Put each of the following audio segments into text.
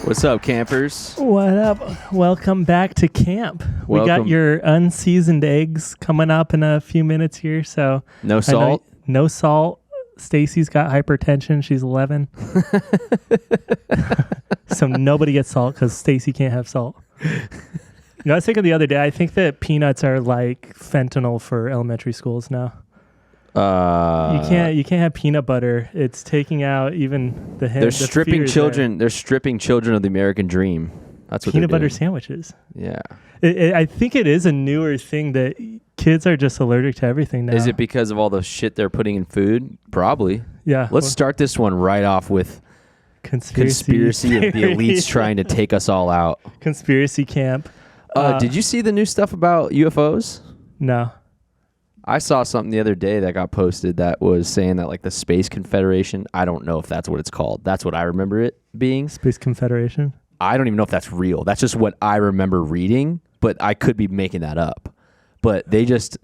What's up, campers? What up? Welcome back to camp. We got your unseasoned eggs coming up in a few minutes here. So no salt? No salt. Stacy's got hypertension. She's 11. So nobody gets salt because Stacy can't have salt. I was thinking the other day, I think that peanuts are like fentanyl for elementary schools now. You can't have peanut butter. It's taking out even the They're stripping children. They're stripping children of the American dream. That's what peanut butter sandwiches. Yeah, I think it is a newer thing that kids are just allergic to everything now. Is it because of all the shit they're putting in food? Probably. Yeah. Let's start this one right off with conspiracy of the elites trying to take us all out. Conspiracy camp. Did you see the new stuff about UFOs? No. I saw something the other day that got posted that was saying that like the Space Confederation, I don't know if that's what it's called. That's what I remember it being. Space Confederation? I don't even know if that's real. That's just what I remember reading, but I could be making that up. But they just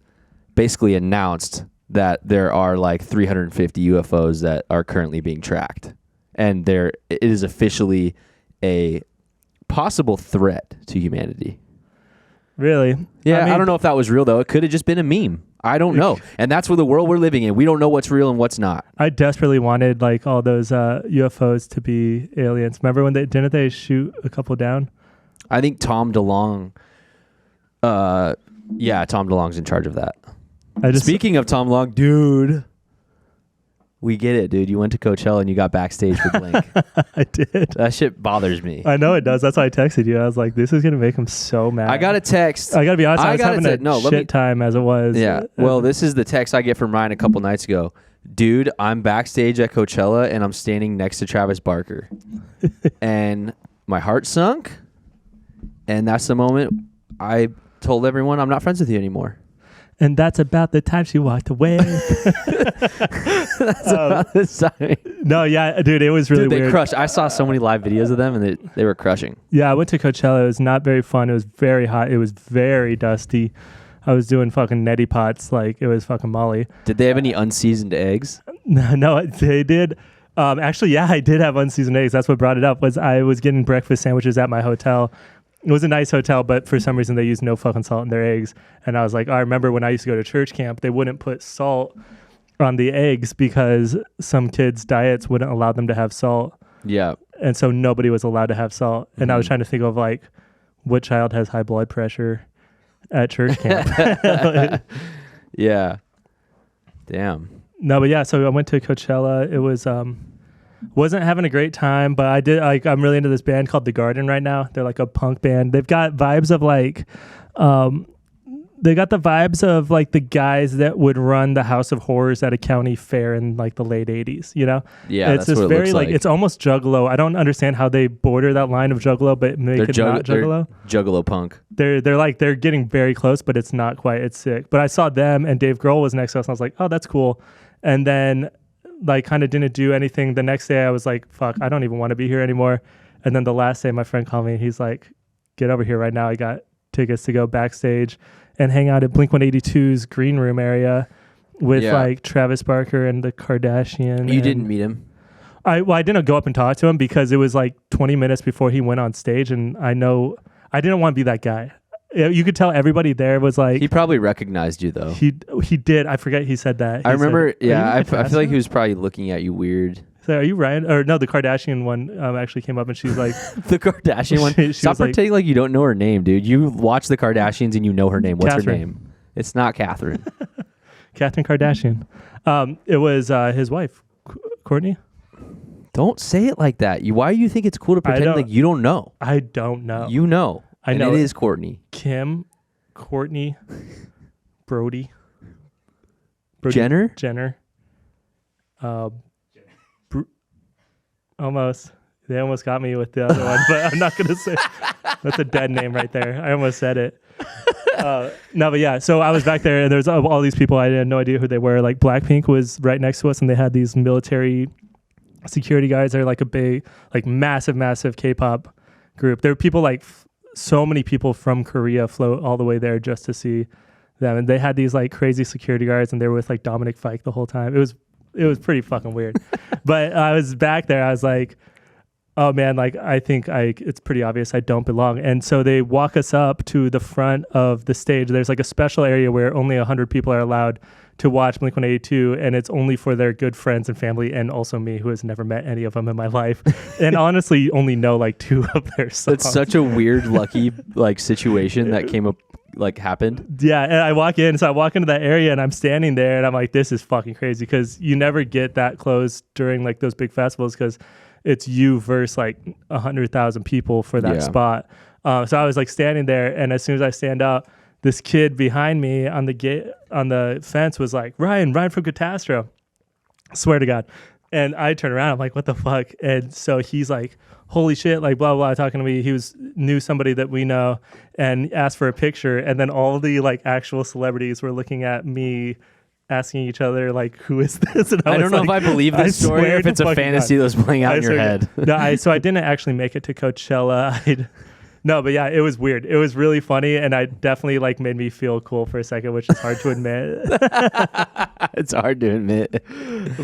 basically announced that there are like 350 UFOs that are currently being tracked. And it is officially a possible threat to humanity. Really? Yeah, I don't know if that was real, though. It could have just been a meme. I don't know. And that's where the world we're living in. We don't know what's real and what's not. I desperately wanted like all those UFOs to be aliens. Remember when didn't they shoot a couple down? I think Tom DeLonge. Tom DeLonge's in charge of that. Speaking of Tom DeLonge, dude. We get it, dude. You went to Coachella and you got backstage with Blink. I did. That shit bothers me. I know it does. That's why I texted you. I was like, this is going to make him so mad. I got a text. I got to be honest. I was having a shit time as it was. Yeah. Well, this is the text I get from Ryan a couple nights ago. Dude, I'm backstage at Coachella and I'm standing next to Travis Barker. And my heart sunk. And that's the moment I told everyone I'm not friends with you anymore. And that's about the time she walked away. That's about the time. No, yeah, dude, it was really weird. They crushed. I saw so many live videos of them, and they were crushing. Yeah, I went to Coachella. It was not very fun. It was very hot. It was very dusty. I was doing fucking neti pots like it was fucking Molly. Did they have any unseasoned eggs? No, they did. Actually, yeah, I did have unseasoned eggs. That's what brought it up. Was I was getting breakfast sandwiches at my hotel. It was a nice hotel, but for some reason they used no fucking salt in their eggs. And I was like, I remember when I used to go to church camp, they wouldn't put salt on the eggs because some kids' diets wouldn't allow them to have salt. Yeah. And so nobody was allowed to have salt. And I was trying to think of like, what child has high blood pressure at church camp? Yeah. Damn. No, but yeah, so I went to Coachella. It was... wasn't having a great time, but I'm really into this band called The Garden right now. They're like a punk band. They've got vibes of like, the guys that would run the House of Horrors at a county fair in like the late 80s, you know? Yeah, it's that's what it very looks like. It's almost Juggalo. I don't understand how they border that line of Juggalo, but make it not Juggalo. Juggalo punk. They're getting very close, but it's not quite. It's sick. But I saw them and Dave Grohl was next to us and I was like, oh, that's cool. And then like kind of didn't do anything. The next day I was like, fuck, I don't even want to be here anymore. And then the last day my friend called me and he's like, get over here right now. I got tickets to go backstage and hang out at Blink-182's green room area with like Travis Barker and the Kardashian. You didn't meet him? I didn't go up and talk to him because it was like 20 minutes before he went on stage. And I didn't want to be that guy. You could tell everybody there was like... He probably recognized you, though. He did. I forget he said that. I remember, I feel like he was probably looking at you weird. So are you Ryan? Or no, the Kardashian one actually came up and she's like... The Kardashian one? Stop pretending like you don't know her name, dude. You watch the Kardashians and you know her name. What's her name? It's not Catherine. Catherine Kardashian. It was his wife, Courtney. Don't say it like that. Why do you think it's cool to pretend like you don't know? I don't know. You know. I know it is Courtney. Kim, Courtney, Brody. Jenner? Almost. They almost got me with the other one, but I'm not going to say. That's a dead name right there. I almost said it. No, but yeah. So I was back there, and there's all these people. I had no idea who they were. Like Blackpink was right next to us, and they had these military security guys. They're like a big, like massive K-pop group. There were people like... so many people from Korea flew all the way there just to see them, and they had these like crazy security guards, and they were with like Dominic Fike the whole time. It was pretty fucking weird. But I was back there. I was like, oh man, like I think it's pretty obvious I don't belong. And so they walk us up to the front of the stage. There's like a special area where only 100 people are allowed to watch Blink-182, and it's only for their good friends and family, and also me, who has never met any of them in my life. And honestly, you only know like 2 of their songs. It's such a weird, lucky like situation that came up, like happened. Yeah, and I walk into that area, and I'm standing there, and I'm like, this is fucking crazy, because you never get that close during like those big festivals, because it's you versus like 100,000 people for that spot. So I was like standing there, and as soon as I stand up, this kid behind me on the fence was like, Ryan from Catastro. Swear to God. And I turn around, I'm like, what the fuck? And so he's like, holy shit, like blah, blah, talking to me. He knew somebody that we know and asked for a picture. And then all the like actual celebrities were looking at me, asking each other like, who is this? And I don't know if I believe this story or if it's a fantasy that was playing out in your head. No, so I didn't actually make it to Coachella. No, but yeah, it was weird. It was really funny, and I definitely like made me feel cool for a second, which is hard to admit. It's hard to admit.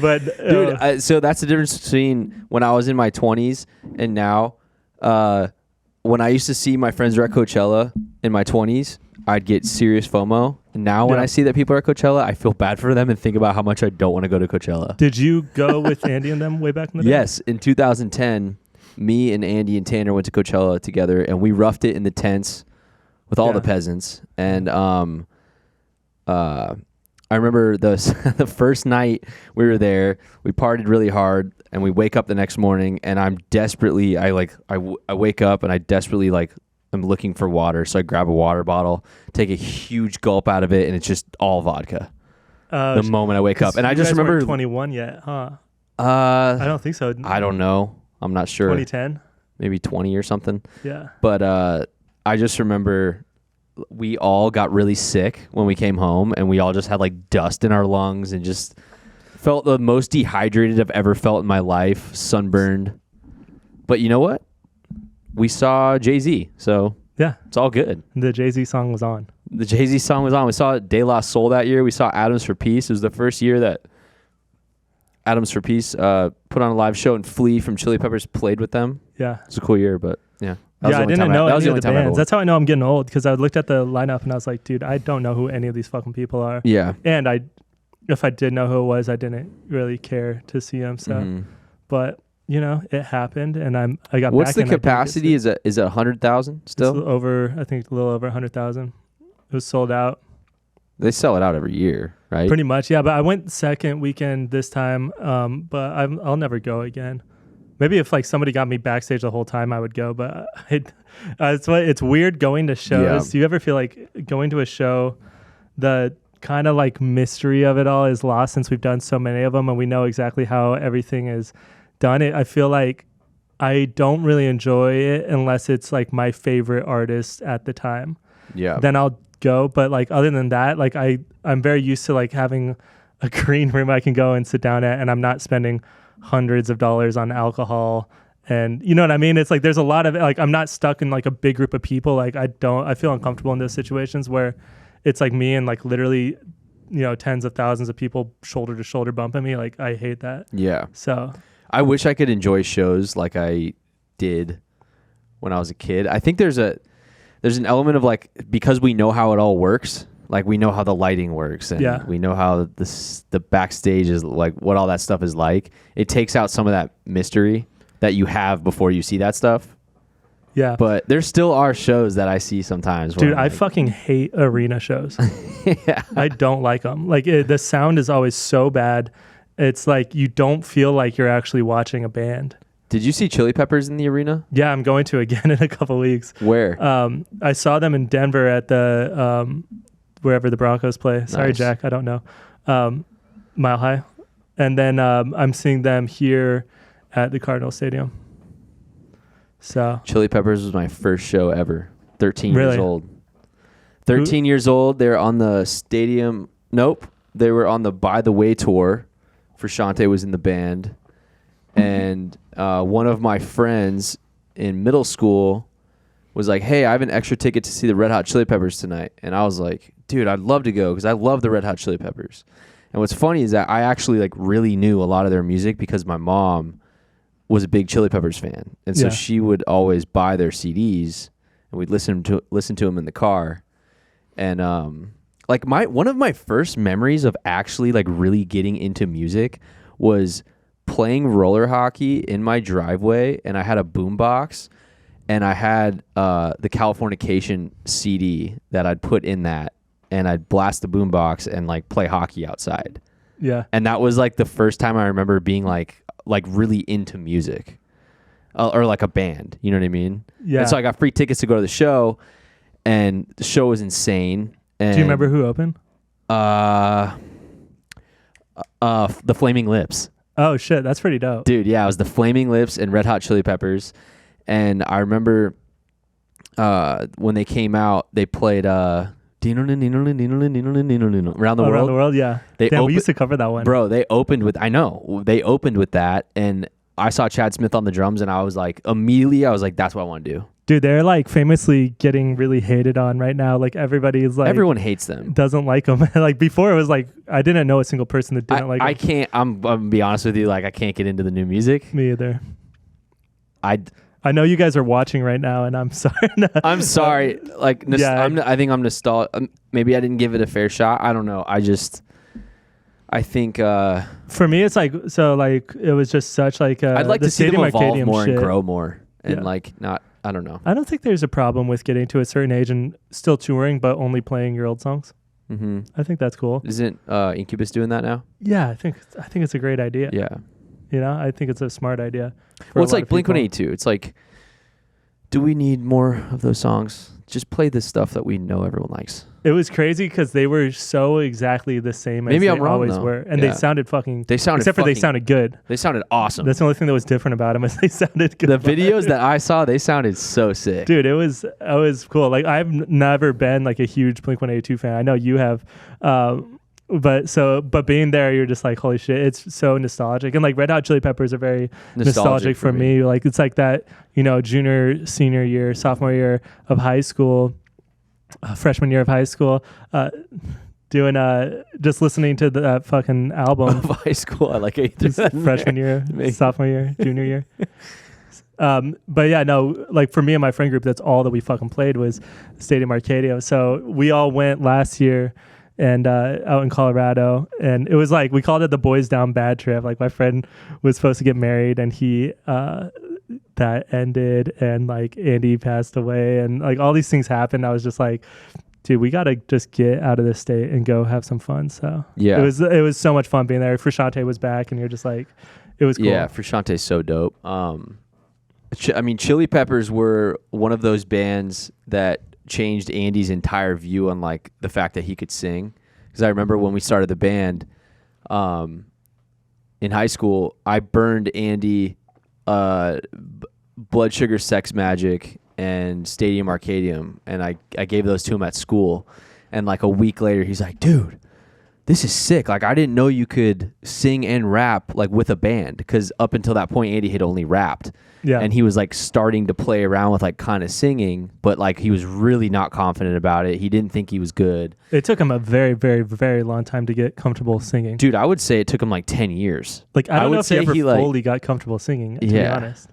But dude, so that's the difference between when I was in my 20s and now. When I used to see my friends are at Coachella in my 20s, I'd get serious FOMO. And now when I see that people are at Coachella, I feel bad for them and think about how much I don't want to go to Coachella. Did you go with Andy and them way back in the day? Yes, in 2010. Me and Andy and Tanner went to Coachella together, and we roughed it in the tents with all the peasants. And I remember the first night we were there, we partied really hard, and we wake up the next morning, and I wake up and I desperately like I'm looking for water, so I grab a water bottle, take a huge gulp out of it, and it's just all vodka. The moment I wake up, and I just remember 21 yet, huh? I don't think so. I don't know. I'm not sure. 2010? Maybe 20 or something. Yeah. But I just remember we all got really sick when we came home, and we all just had like dust in our lungs and just felt the most dehydrated I've ever felt in my life, sunburned. But you know what? We saw Jay-Z, so yeah, it's all good. The Jay-Z song was on. We saw De La Soul that year. We saw Atoms for Peace. It was the first year that Atoms for Peace put on a live show, and Flea from Chili Peppers played with them. Yeah. It's a cool year, but yeah. I didn't know any of the bands. That's how I know I'm getting old, because I looked at the lineup and I was like, dude, I don't know who any of these fucking people are. Yeah. And if I did know who it was, I didn't really care to see them. So, but you know, it happened, and I got. What's the capacity? Is it 100,000 still? It's over, I think, a little over 100,000. It was sold out. They sell it out every year, right? Pretty much, yeah. But I went second weekend this time, but I'll never go again. Maybe if like somebody got me backstage the whole time, I would go. But it's weird going to shows. Yeah. Do you ever feel like going to a show, the kind of like mystery of it all is lost since we've done so many of them and we know exactly how everything is done? I feel like I don't really enjoy it unless it's like my favorite artist at the time. Yeah. Then I'll go, but like other than that, like I'm very used to like having a green room I can go and sit down at, and I'm not spending hundreds of dollars on alcohol, and you know what I mean. It's like there's a lot of like I'm not stuck in like a big group of people. Like I feel uncomfortable in those situations where it's like me and like literally, you know, tens of thousands of people shoulder to shoulder bumping me. Like I hate that. Yeah. So I wish I could enjoy shows like I did when I was a kid. I think there's an element of like, because we know how it all works, like we know how the lighting works, and we know how the backstage is, like what all that stuff is like. It takes out some of that mystery that you have before you see that stuff. Yeah. But there still are shows that I see sometimes. Dude, I fucking hate arena shows. Yeah. I don't like them. Like the sound is always so bad. It's like you don't feel like you're actually watching a band. Did you see Chili Peppers in the arena? Yeah, I'm going to again in a couple weeks. Where? I saw them in Denver at the wherever the Broncos play. Sorry, Nice. Jack, I don't know. Mile High. And then I'm seeing them here at the Cardinal Stadium. So Chili Peppers was my first show ever. 13 Really? years old. 13 years old. They're on the stadium. Nope. They were on the By the Way tour. Frusciante was in the band. And one of my friends in middle school was like, hey, I have an extra ticket to see the Red Hot Chili Peppers tonight. And I was like, dude, I'd love to go because I love the Red Hot Chili Peppers. And what's funny is that I actually like really knew a lot of their music because my mom was a big Chili Peppers fan, and so Yeah. she would always buy their CDs, and we'd listen to them in the car. And like one of my first memories of actually like really getting into music was playing roller hockey in my driveway, and I had a boombox, and I had the Californication CD that I'd put in that, and I'd blast the boombox and like play hockey outside. Yeah. And that was like the first time I remember being like really into music, or like a band. You know what I mean? Yeah. And so I got free tickets to go to the show, and the show was insane. And, Do you remember who opened? the Flaming Lips. Oh shit, that's pretty dope. Dude, yeah, it was the Flaming Lips and Red Hot Chili Peppers. And I remember when they came out, they played Around the World. Around the World, yeah. They we used to cover that one. Bro, they opened with that, and I saw Chad Smith on the drums, and I was like, immediately, that's what I want to do. Dude, they're like famously getting really hated on right now. Like everybody's like, everyone hates them. Doesn't like them. Like before, it was like I didn't know a single person that didn't like. I can't. I'm gonna be honest with you. Like I can't get into the new music. Me either. I know you guys are watching right now, and I'm sorry. I'm sorry. Like Yeah. I think I'm nostalgic. Maybe I didn't give it a fair shot. I don't know. I think for me, it's like so. Like it was just such like. I'd like to see them Stadium evolve Arcadium more shit. and grow more, and Yeah. like not. I don't know. I don't think there's a problem with getting to a certain age and still touring, but only playing your old songs. Mm-hmm. I think that's cool. Isn't Incubus doing that now? Yeah, I think it's a great idea. Yeah. You know, I think it's a smart idea. Well, it's like Blink-182. It's like, do we need more of those songs? Just play the stuff that we know everyone likes. It was crazy because they were so exactly the same as Maybe they I'm wrong, always though. were, and Yeah. they sounded fucking. They sounded except for they sounded good. They sounded awesome. That's the only thing that was different about them is they sounded good. The videos that I saw, they sounded so sick. Dude, it was cool. Like I've never been like a huge Blink-182 fan. I know you have, but being there, you're just like, holy shit, it's so nostalgic. And like Red Hot Chili Peppers are very nostalgic for me. Like it's like that, junior, senior year, sophomore year of high school, freshman year of high school, doing just listening to that fucking album of high school. I like it. Freshman year, sophomore year, junior year. But yeah, no, like for me and my friend group, that's all that we fucking played was Stadium Arcadium. So we all went last year and out in Colorado, and it was like we called it the Boys Down Bad trip. Like my friend was supposed to get married, and he that ended, and like Andy passed away, and like all these things happened. I was just like, dude, we gotta just get out of this state and go have some fun. So yeah, it was so much fun being there. Frusciante was back, and you're just like, it was cool. Yeah, Frusciante's so dope. I mean, Chili Peppers were one of those bands that changed Andy's entire view on like the fact that he could sing. Because I remember when we started the band in high school, I burned Andy Blood Sugar Sex Magic and Stadium Arcadium, and I gave those to him at school. And like a week later, he's like, dude, this is sick. Like I didn't know you could sing and rap like with a band, because up until that point, Andy had only rapped. Yeah. And he was like starting to play around with like kind of singing, but like he was really not confident about it. He didn't think he was good. It took him a very, very, very long time to get comfortable singing. Dude, I would say it took him like 10 years. Like I don't know if he ever like, fully got comfortable singing, to be honest.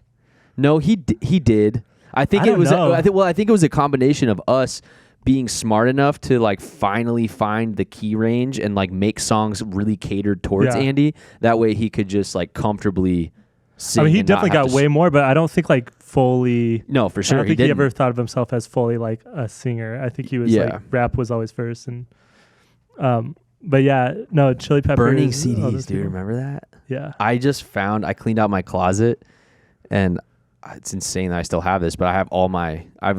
No, he did. I think it was I think it was a combination of us being smart enough to like finally find the key range and like make songs really catered towards Andy. That way he could just like comfortably sing. I mean, he definitely got way more, but I don't think like fully. No, for sure. I don't think he ever thought of himself as fully like a singer. I think he was like rap was always first, and but yeah, no, Chili Peppers. Burning CDs, dude. Remember that? Yeah. I cleaned out my closet, and it's insane that I still have this, but I have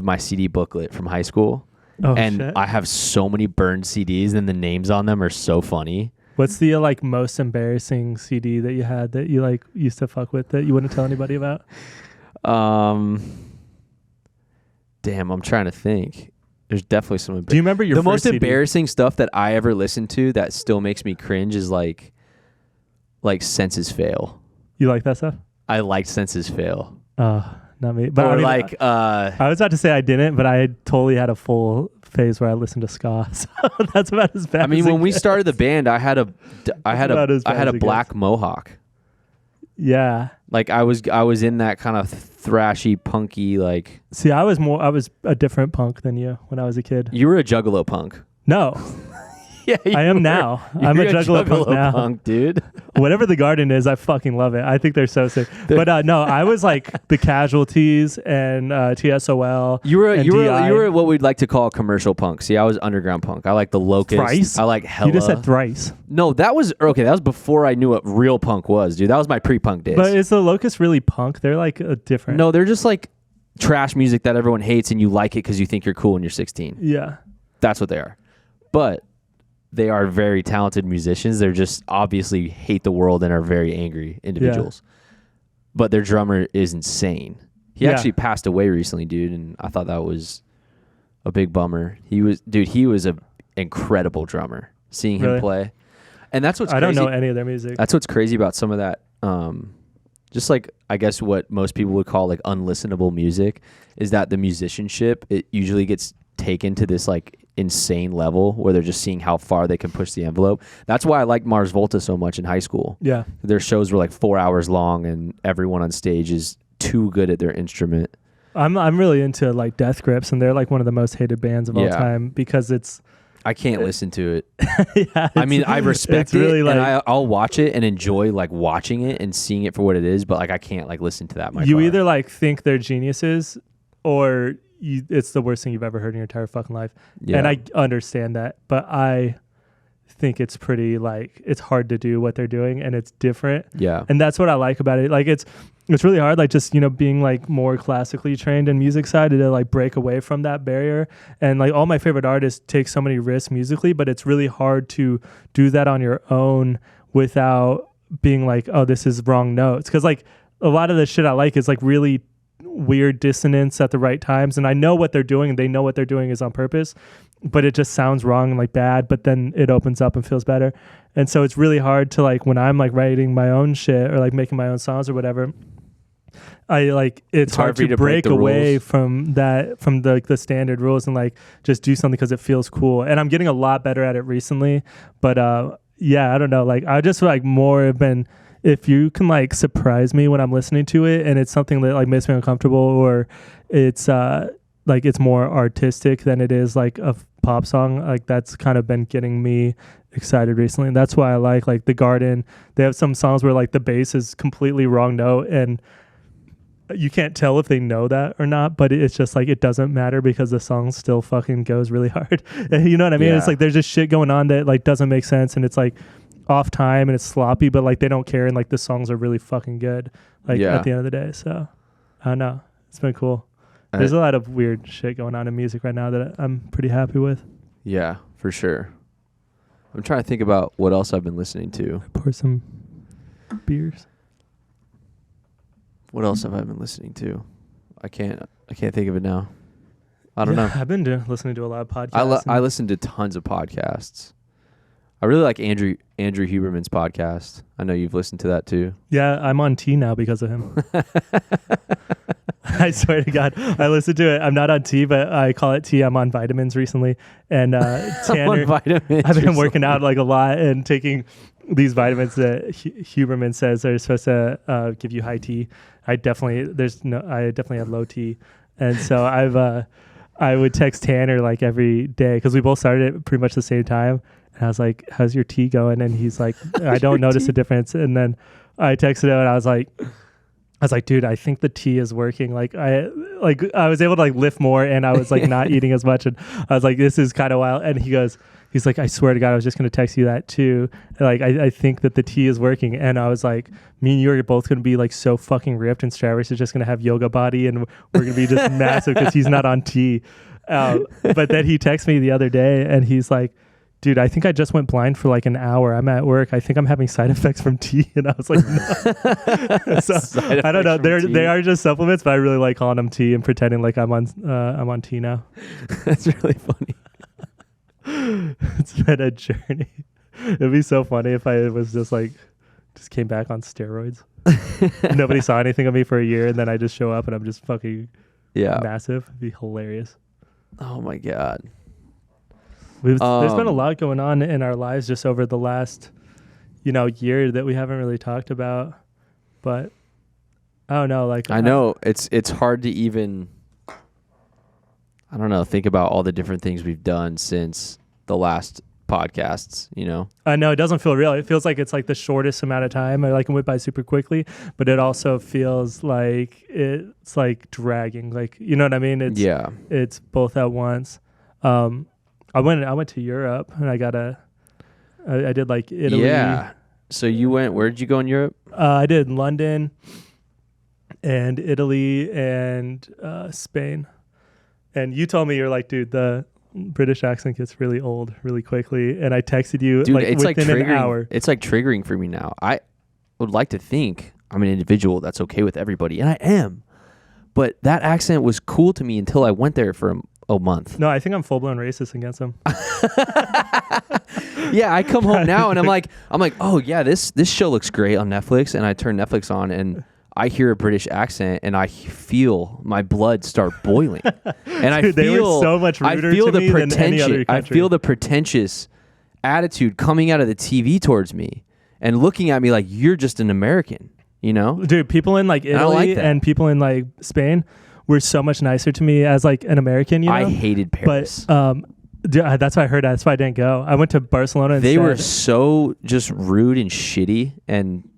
my CD booklet from high school. Oh, and shit. I have so many burned CDs, and the names on them are so funny. What's the like most embarrassing CD that you had that you like used to fuck with that you wouldn't tell anybody about? Damn, I'm trying to think. There's definitely some. Do you remember your the first most CD? embarrassing stuff that I ever listened to that still makes me cringe is like Senses Fail. You like that stuff? I liked Senses Fail. Not me. But or I mean, like I was about to say I didn't, but I totally had a full phase where I listened to ska. So that's about as bad. I mean, as when we started the band, I had a black mohawk. Yeah. Like I was in that kind of thrashy, punky, like. See, I was a different punk than you when I was a kid. You were a Juggalo punk. No. Yeah, I am now. I'm a Juggalo punk now. Punk, dude. Whatever the Garden is, I fucking love it. I think they're so sick. But no, I was like the Casualties and TSOL. You were what we'd like to call commercial punk. See, I was underground punk. I like the Locust. Thrice? I like Hella. You just said Thrice. No, that was okay. That was before I knew what real punk was, dude. That was my pre-punk days. But is the Locust really punk? They're like a different. No, they're just like trash music that everyone hates, and you like it because you think you're cool when you're 16. Yeah. That's what they are. But they are very talented musicians. They're just obviously hate the world and are very angry individuals. Yeah. But their drummer is insane. He actually passed away recently, dude, and I thought that was a big bummer. He was an incredible drummer. Seeing him play. And that's what's crazy. I don't know any of their music. That's what's crazy about some of that just like I guess what most people would call like unlistenable music is that the musicianship, it usually gets taken to this like insane level where they're just seeing how far they can push the envelope. That's why I liked Mars Volta so much in high school. Yeah. Their shows were like 4 hours long and everyone on stage is too good at their instrument. I'm really into like Death Grips, and they're like one of the most hated bands of all time because I can't listen to it. I mean, I respect it, really and I'll watch it and enjoy like watching it and seeing it for what it is, but like I can't like listen to that. You either like think they're geniuses or it's the worst thing you've ever heard in your entire fucking life. Yeah. And I understand that, but I think it's pretty like it's hard to do what they're doing and it's different. Yeah. And that's what I like about it. Like it's really hard, like just, being like more classically trained in music side to like break away from that barrier. And like all my favorite artists take so many risks musically, but it's really hard to do that on your own without being like, oh, this is wrong notes. Cause like a lot of the shit I like is like really weird dissonance at the right times, and I know what they're doing and they know what they're doing is on purpose, but it just sounds wrong and like bad, but then it opens up and feels better. And so it's really hard to like when I'm like writing my own shit or like making my own songs or whatever, I like it's hard to break away from the standard rules and like just do something because it feels cool. And I'm getting a lot better at it recently, but I don't know, like I just like more have been, if you can like surprise me when I'm listening to it and it's something that like makes me uncomfortable or it's like it's more artistic than it is like a pop song, like that's kind of been getting me excited recently. And that's why I like The Garden. They have some songs where like the bass is completely wrong note and you can't tell if they know that or not, but it's just like it doesn't matter because the song still fucking goes really hard. You know what I mean? Yeah. It's like there's just shit going on that like doesn't make sense and it's like off time and it's sloppy, but like they don't care and like the songs are really fucking good like at the end of the day. So I don't know, it's been cool. There's a lot of weird shit going on in music right now that I'm pretty happy with. Yeah, for sure. I'm trying to think about what else I've been listening to. Pour some beers. What else have I been listening to? I can't think of it now. I don't know. I've been listening to a lot of podcasts. I listen to tons of podcasts. I really like Andrew Huberman's podcast. I know you've listened to that too. Yeah, I'm on T now because of him. I swear to God, I listen to it. I'm not on T, but I call it T. I'm on vitamins recently. And Tanner, I've been working out like a lot and taking these vitamins that Huberman says are supposed to give you high T. I definitely have low T. And so I would text Tanner like every day because we both started at pretty much the same time. And I was like, how's your tea going? And he's like, I don't notice a difference. And then I texted him and I was like, dude, I think the tea is working. Like I was able to like lift more and I was like not eating as much. And I was like, this is kind of wild. And he's like, I swear to God, I was just going to text you that too. And like, I think that the tea is working. And I was like, me and you are both going to be like so fucking ripped and Stravs is just going to have yoga body and we're going to be just massive because he's not on tea. But then he texted me the other day and he's like, dude, I think I just went blind for like an hour. I'm at work. I think I'm having side effects from tea. And I was like, no. So I don't know. They are just supplements, but I really like calling them tea and pretending like I'm on tea now. That's really funny. It's been a journey. It'd be so funny if I was just came back on steroids. Nobody saw anything of me for a year, and then I just show up and I'm just fucking massive. It'd be hilarious. Oh my God. There's been a lot going on in our lives just over the last, year that we haven't really talked about. but I don't know. Like I know it's hard to even, I don't know, think about all the different things we've done since the last podcasts, you know? I know it doesn't feel real. It feels like it's like the shortest amount of time. Or like it went by super quickly, but it also feels like it's like dragging. Like, you know what I mean? It's both at once. I went to Europe and I did like Italy. Yeah. So you went, where did you go in Europe? I did London and Italy and Spain. And you told me, you're like, dude, the British accent gets really old really quickly. And I texted you, dude, like, within an hour. It's like triggering for me now. I would like to think I'm an individual that's okay with everybody, and I am. But that accent was cool to me until I went there for a month. No, I think I'm full-blown racist against them. Yeah, I come home now and I'm like, oh yeah, this show looks great on Netflix, and I turn Netflix on and I hear a British accent and I feel my blood start boiling. And Dude, they were so much ruder to me than any other country. I feel the pretentious attitude coming out of the TV towards me and looking at me like you're just an American, you know? Dude, people in like Italy and people in like Spain were so much nicer to me as like an American, you know? I hated Paris. But that's what I heard. That's why I didn't go. I went to Barcelona instead. They were so just rude and shitty, and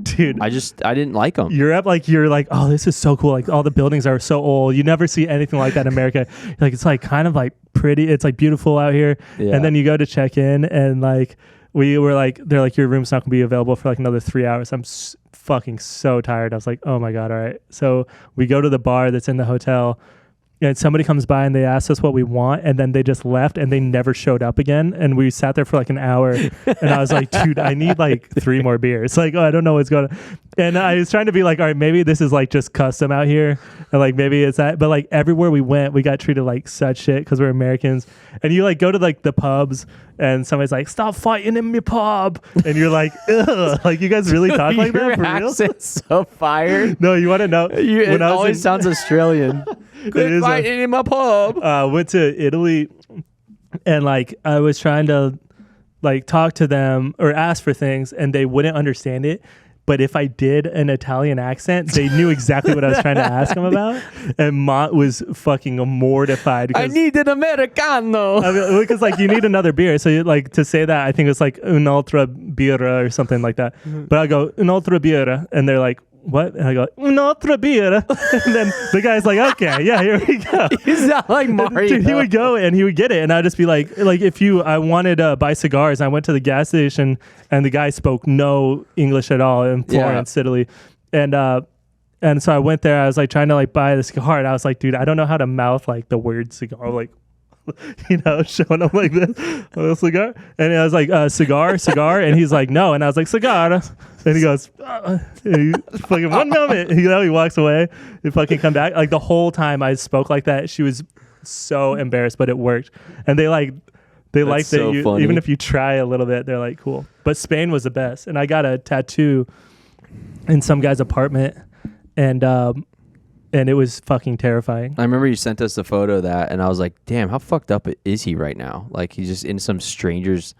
dude, I didn't like them. Europe, like you're like, oh, this is so cool. Like all the buildings are so old. You never see anything like that in America. Like it's like kind of like pretty. It's like beautiful out here. Yeah. And then you go to check in, and like we were like, they're like, your room's not gonna be available for like another 3 hours. I'm fucking so tired. I was like, oh my God, all right. So we go to the bar that's in the hotel. And somebody comes by and they asked us what we want, and then they just left and they never showed up again. And we sat there for like an hour, and I was like, dude, I need like 3 more beers. Like, oh, I don't know what's going on. And I was trying to be like, all right, maybe this is like just custom out here, and like maybe it's that. But like everywhere we went, we got treated like such shit because we're Americans. And you like go to like the pubs, and somebody's like, stop fighting in my pub, and you're like, ugh, like you guys really talk like that for real? Your accent's so fired. No, you want to know? It always sounds Australian. Quit fighting in my pub. Went to Italy, and like I was trying to like talk to them or ask for things, and they wouldn't understand it. But if I did an Italian accent, they knew exactly what I was trying to ask them about. And Mont was fucking mortified. I need an Americano. Because like you need another beer. So you, like to say that, I think it's like un'altra birra or something like that. Mm-hmm. But I go un'altra birra, and they're like, what? And I go, un'altra birra. And then the guy's like, okay, yeah, here we go. He's not like Mario. Dude, he would go and he would get it. And I'd just be like I wanted to buy cigars, I went to the gas station and the guy spoke no English at all in Florence, Italy. And so I went there, I was like trying to like buy the cigar, and I was like, dude, I don't know how to mouth like the word cigar, like, you know, showing up like this, a cigar. And I was like, cigar. And he's like, no. And I was like, cigar. And he goes, fucking 1 moment. You know, he walks away. He fucking come back. Like the whole time I spoke like that, she was so embarrassed, but it worked. And they like so that you, funny. even if you try a little bit, they're like, cool. But Spain was the best. And I got a tattoo in some guy's apartment, and it was fucking terrifying. I remember you sent us the photo of that, and I was like, damn, how fucked up is he right now? Like, he's just in some stranger's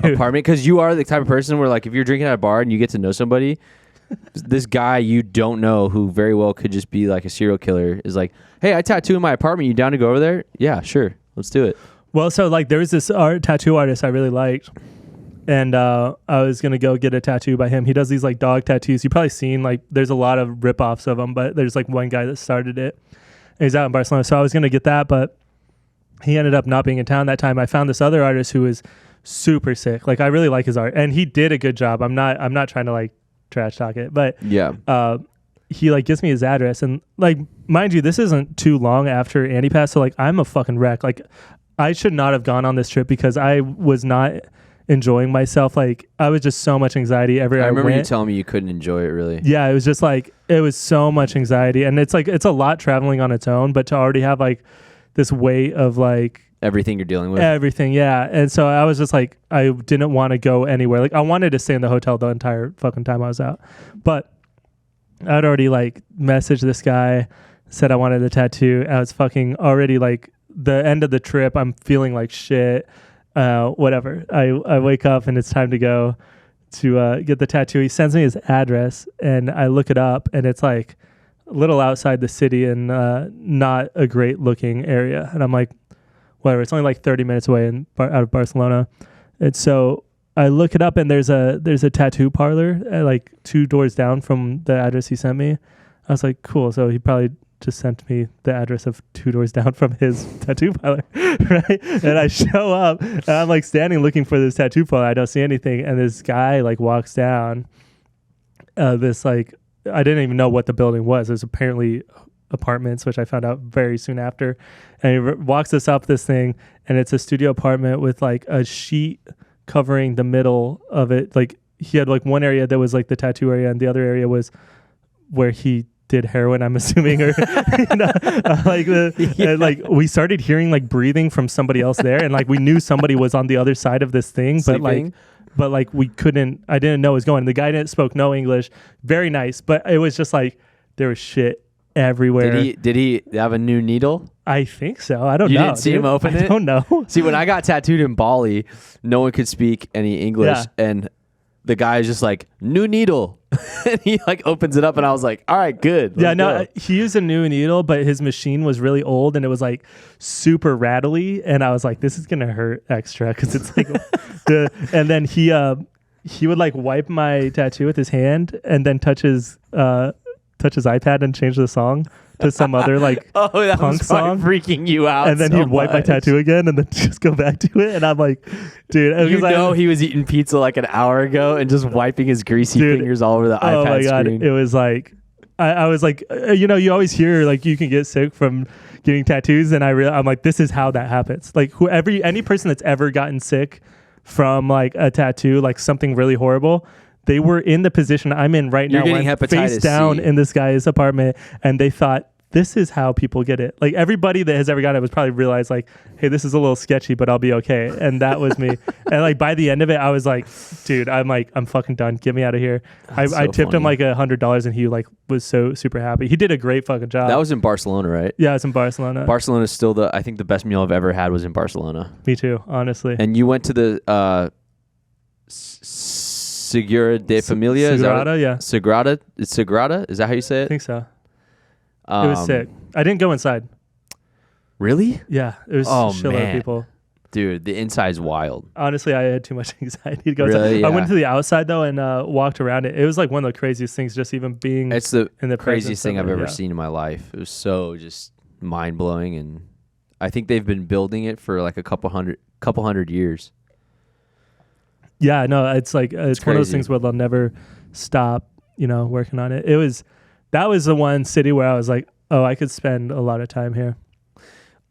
apartment. Because you are the type of person where, like, if you're drinking at a bar and you get to know somebody, this guy you don't know who very well could just be, like, a serial killer is like, hey, I tattoo in my apartment. You down to go over there? Yeah, sure. Let's do it. Well, so, like, there was this tattoo artist I really liked. And I was going to go get a tattoo by him. He does these like dog tattoos. You've probably seen like there's a lot of ripoffs of them, but there's like one guy that started it. And he's out in Barcelona. So I was going to get that, but he ended up not being in town that time. I found this other artist who is super sick. Like I really like his art, and he did a good job. I'm not trying to like trash talk it, but yeah. He like gives me his address, and like mind you, this isn't too long after Andy passed. So like I'm a fucking wreck. Like I should not have gone on this trip because I was not enjoying myself. Like I was just so much anxiety everywhere I remember went. you telling me you couldn't enjoy it really. Yeah, it was just like it was so much anxiety, and it's like it's a lot traveling on its own, but to already have like this weight of like everything you're dealing with. Everything, yeah. And so I was just like I didn't want to go anywhere. Like I wanted to stay in the hotel the entire fucking time I was out. But I'd already like messaged this guy, said I wanted the tattoo. I was fucking already like the end of the trip, I'm feeling like shit. Whatever. I wake up and it's time to go to get the tattoo. He sends me his address, and I look it up, and it's like a little outside the city and not a great looking area. And I'm like, whatever. It's only like 30 minutes away out of Barcelona. And so I look it up, and there's a tattoo parlor like 2 doors down from the address he sent me. I was like, cool. So he probably just sent me the address of 2 doors down from his tattoo parlor, right? And I show up, and I'm like standing looking for this tattoo parlor. I don't see anything, and this guy like walks down. This like I didn't even know what the building was. It was apparently apartments, which I found out very soon after. And he walks us up this thing, and it's a studio apartment with like a sheet covering the middle of it. Like he had like one area that was like the tattoo area, and the other area was where he did heroin, I'm assuming, or like we started hearing like breathing from somebody else there, and like we knew somebody was on the other side of this thing, Sleeping. but like we couldn't. I didn't know it was going. The guy spoke no English. Very nice, but it was just like there was shit everywhere. Did he have a new needle? I think so. I don't know. You didn't see him open it? I don't know. See, when I got tattooed in Bali, no one could speak any English, and the guy is just like, new needle. And he like opens it up, and I was like, all right, good. Yeah, no, he used a new needle, but his machine was really old, and it was like super rattly. And I was like, this is going to hurt extra because it's like, and then he would like wipe my tattoo with his hand and then touch his iPad and change the song to some other like that punk was song, freaking you out. and then so he'd wipe my much. tattoo again and then just go back to it. And I'm like, dude, He was eating pizza like an hour ago and just wiping his greasy fingers all over the iPad oh my god, screen. it was like I was like, you always hear like you can get sick from getting tattoos, and I'm like, this is how that happens. Like any person that's ever gotten sick from like a tattoo, like something really horrible, they were in the position I'm in right now, You're getting hepatitis face down C. in this guy's apartment, and they thought, this is how people get it. Like everybody that has ever gotten it was probably realized like, hey, this is a little sketchy, but I'll be okay. And that was me. And like by the end of it, I was like, dude, I'm fucking done. Get me out of here. I tipped him like $100, and he like was so super happy. He did a great fucking job. That was in Barcelona, right? Yeah, it's in Barcelona. Barcelona is still I think the best meal I've ever had was in Barcelona. Me too, honestly. And you went to the Segura de Familia? Sagrada, yeah. Sagrada? It's Sagrada? Is that how you say I it? think so. It was sick. I didn't go inside. Really? Yeah, it was Oh, a shitload of man. people. Dude, the inside's wild. Honestly, I had too much anxiety to go Really? inside. Yeah. I went to the outside though and walked around it. It was like one of the craziest things, just even being It's the in the craziest thing I've ever yeah. seen in my life. It was so just mind-blowing, and I think they've been building it for like a couple hundred years. Yeah, no, it's like it's one of those crazy. things where they'll never stop, working on it. That was the one city where I was like, oh, I could spend a lot of time here.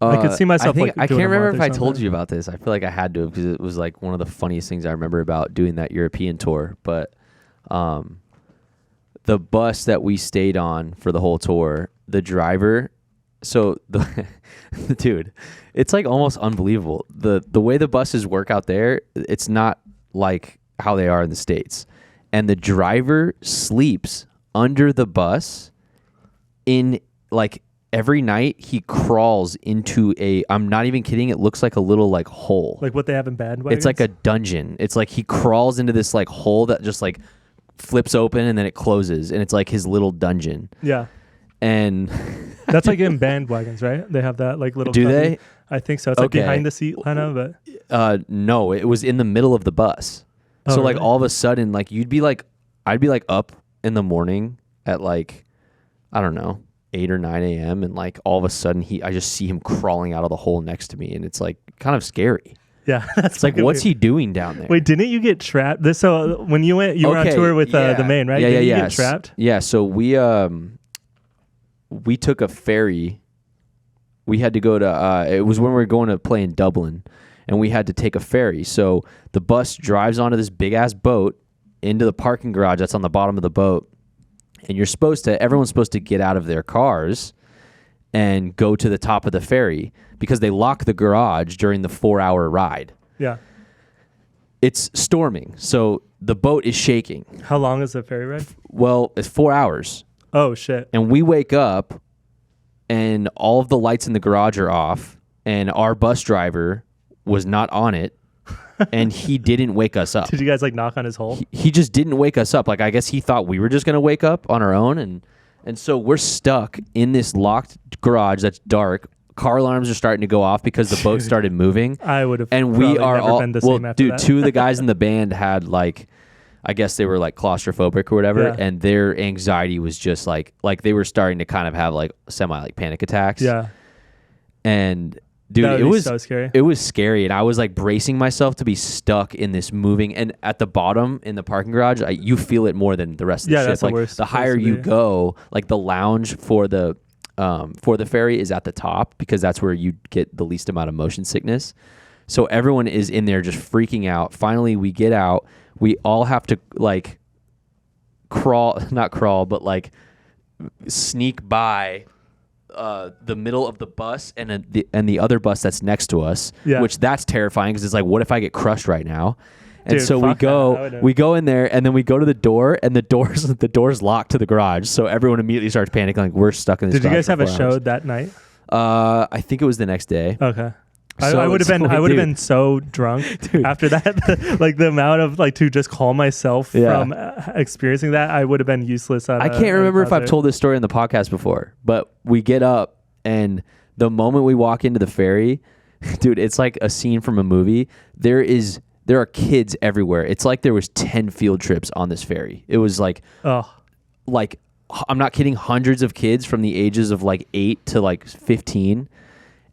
I could see myself. I can't remember if I told something. you about this. I feel like I had to because it was like one of the funniest things I remember about doing that European tour. But the bus that we stayed on for the whole tour, the driver. So dude, it's like almost unbelievable. The way the buses work out there, it's not like how they are in the States. And the driver sleeps under the bus in like every night. He crawls into I'm not even kidding, it looks like a little like hole. Like what they have in bandwagons? It's like a dungeon. It's like he crawls into this like hole that just like flips open and then it closes, and it's like his little dungeon. Yeah. And that's like in bandwagons, right? They have that like little. Do cubby. they? I think so. It's like behind the seat, kind of. But no, it was in the middle of the bus. Oh, so like really? all of a sudden, like I'd be like up in the morning at like, I don't know, 8 or 9 a.m. and like all of a sudden I just see him crawling out of the hole next to me, and it's like kind of scary. yeah, that's It's like, what's he doing down there? Wait, didn't you get trapped? So when you were on tour with the Maine, right? Yeah, Didn't yeah, you get trapped? Yeah, so we took a ferry. We had to go to it was when we were going to play in Dublin, and we had to take a ferry. So the bus drives onto this big ass boat into the parking garage that's on the bottom of the boat, and everyone's supposed to get out of their cars and go to the top of the ferry because they lock the garage during the 4-hour ride. Yeah. It's storming, so the boat is shaking. How long is the ferry ride? Well, it's 4 hours. Oh shit. And we wake up and all of the lights in the garage are off, and our bus driver was not on it, and he didn't wake us up. Did you guys like knock on his hole? He just didn't wake us up. Like, I guess he thought we were just going to wake up on our own. And so we're stuck in this locked garage that's dark. Car alarms are starting to go off because the boat started moving. I would have and we are never all been the same after that. two of the guys in the band had like, I guess they were like claustrophobic or whatever, and their anxiety was just like they were starting to kind of have like semi like panic attacks. Yeah. And dude, it was so scary. It was scary, and I was like bracing myself to be stuck in this moving. And at the bottom in the parking garage, you feel it more than the rest of the ship. That's like the worst. The higher you go, like the lounge for the ferry is at the top because that's where you get the least amount of motion sickness. So everyone is in there just freaking out. Finally, we get out. We all have to like not crawl, but like sneak by the middle of the bus and the other bus that's next to us, which that's terrifying because it's like, what if I get crushed right now? And Dude, so we go in there, and then we go to the door, and the door's locked to the garage. So everyone immediately starts panicking, like we're stuck in this. Did you guys have a 4 show hours. that night? I think it was the next day. Okay. So I would have been so drunk after that. Like the amount of like to just calm myself from experiencing that, I would have been useless. I can't remember if I've told this story on the podcast before, but we get up, and the moment we walk into the ferry, dude, it's like a scene from a movie. There are kids everywhere. It's like there was 10 field trips on this ferry. It was like, like I'm not kidding, hundreds of kids from the ages of like 8 to like 15,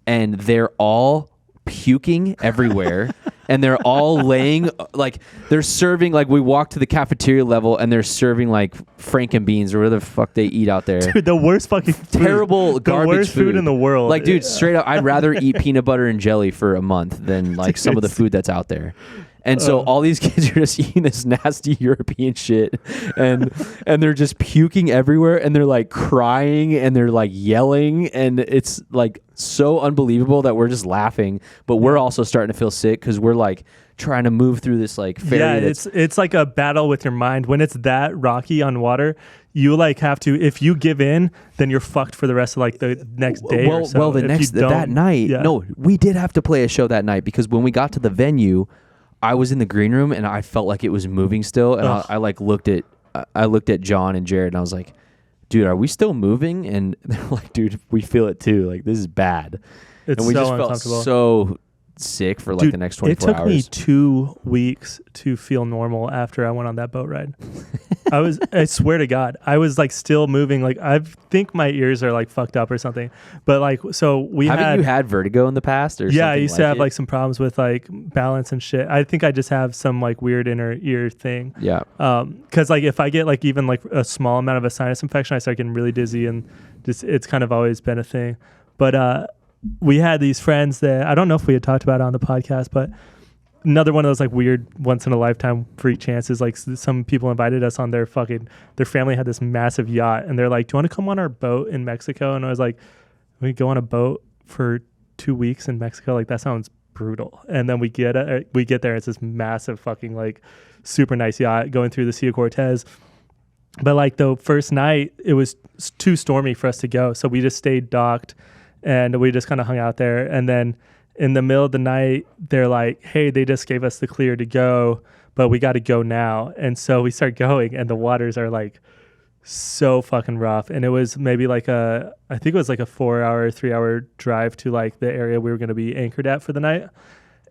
and they're all puking everywhere. And they're all laying, like, they're serving, like, we walk to the cafeteria level, and they're serving, like, Franken beans or whatever the fuck they eat out there. Dude, the worst fucking terrible food. garbage The worst food in the world. Like, dude, straight up, I'd rather eat peanut butter and jelly for a month than, like, some of the food that's out there. And so all these kids are just eating this nasty European shit, and they're just puking everywhere, and they're like crying, and they're like yelling, and it's like so unbelievable that we're just laughing, but we're also starting to feel sick because we're like trying to move through this like ferry. Yeah, it's like a battle with your mind when it's that rocky on water. You like have to, if you give in, then you're fucked for the rest of like the next day. Or so. Well, that night, no, we did have to play a show that night because when we got to the venue, I was in the green room and I felt like it was moving still, and I like looked at John and Jared, and I was like, dude, are we still moving? And they're like, dude, we feel it too. Like, this is bad. It's and we so just uncomfortable. felt so sick for like Dude, the next 24 hours. It took me 2 weeks to feel normal after I went on that boat ride. I swear to God, I was like still moving. Like, I think my ears are like fucked up or something. But like, so Haven't you had vertigo in the past? Or yeah, I used to have it? like some problems with like balance and shit. I think I just have some like weird inner ear thing. Yeah. Cause like if I get like even like a small amount of a sinus infection, I start getting really dizzy, and just, it's kind of always been a thing. But, we had these friends that I don't know if we had talked about it on the podcast, but another one of those like weird once in a lifetime free chances. Like some people invited us on their family had this massive yacht, and they're like, do you want to come on our boat in Mexico? And I was like, we go on a boat for 2 weeks in Mexico? Like, that sounds brutal. And then we get there, it's this massive fucking like super nice yacht going through the Sea of Cortez. But like the first night, it was too stormy for us to go. So we just stayed docked, and we just kind of hung out there. And then in the middle of the night, they're like, hey, they just gave us the clear to go, but we got to go now. And so we start going, and the waters are like so fucking rough. And it was maybe like I think it was like a 3-hour drive to like the area we were going to be anchored at for the night.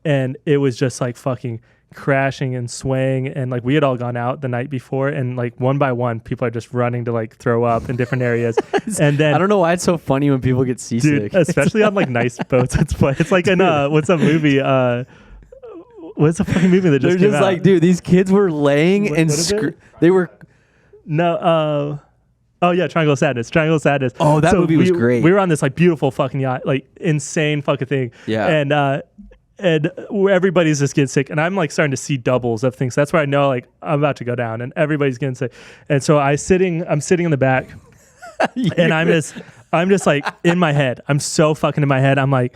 And it was just like fucking crashing and swaying, and like we had all gone out the night before, and like one by one people are just running to like throw up in different areas. And then I don't know why it's so funny when people get seasick, dude, especially on like nice boats. It's like in what's a movie what's a fucking movie that just they're came just out? like, dude, these kids were laying and they were oh yeah, Triangle of Sadness. Oh, that movie was great. We were on this like beautiful fucking yacht, like insane fucking thing. Yeah. And everybody's just getting sick, and I'm like starting to see doubles of things. That's where I know like I'm about to go down, and everybody's getting sick. And so I'm sitting in the back, and I'm just like in my head. I'm so fucking in my head. I'm like,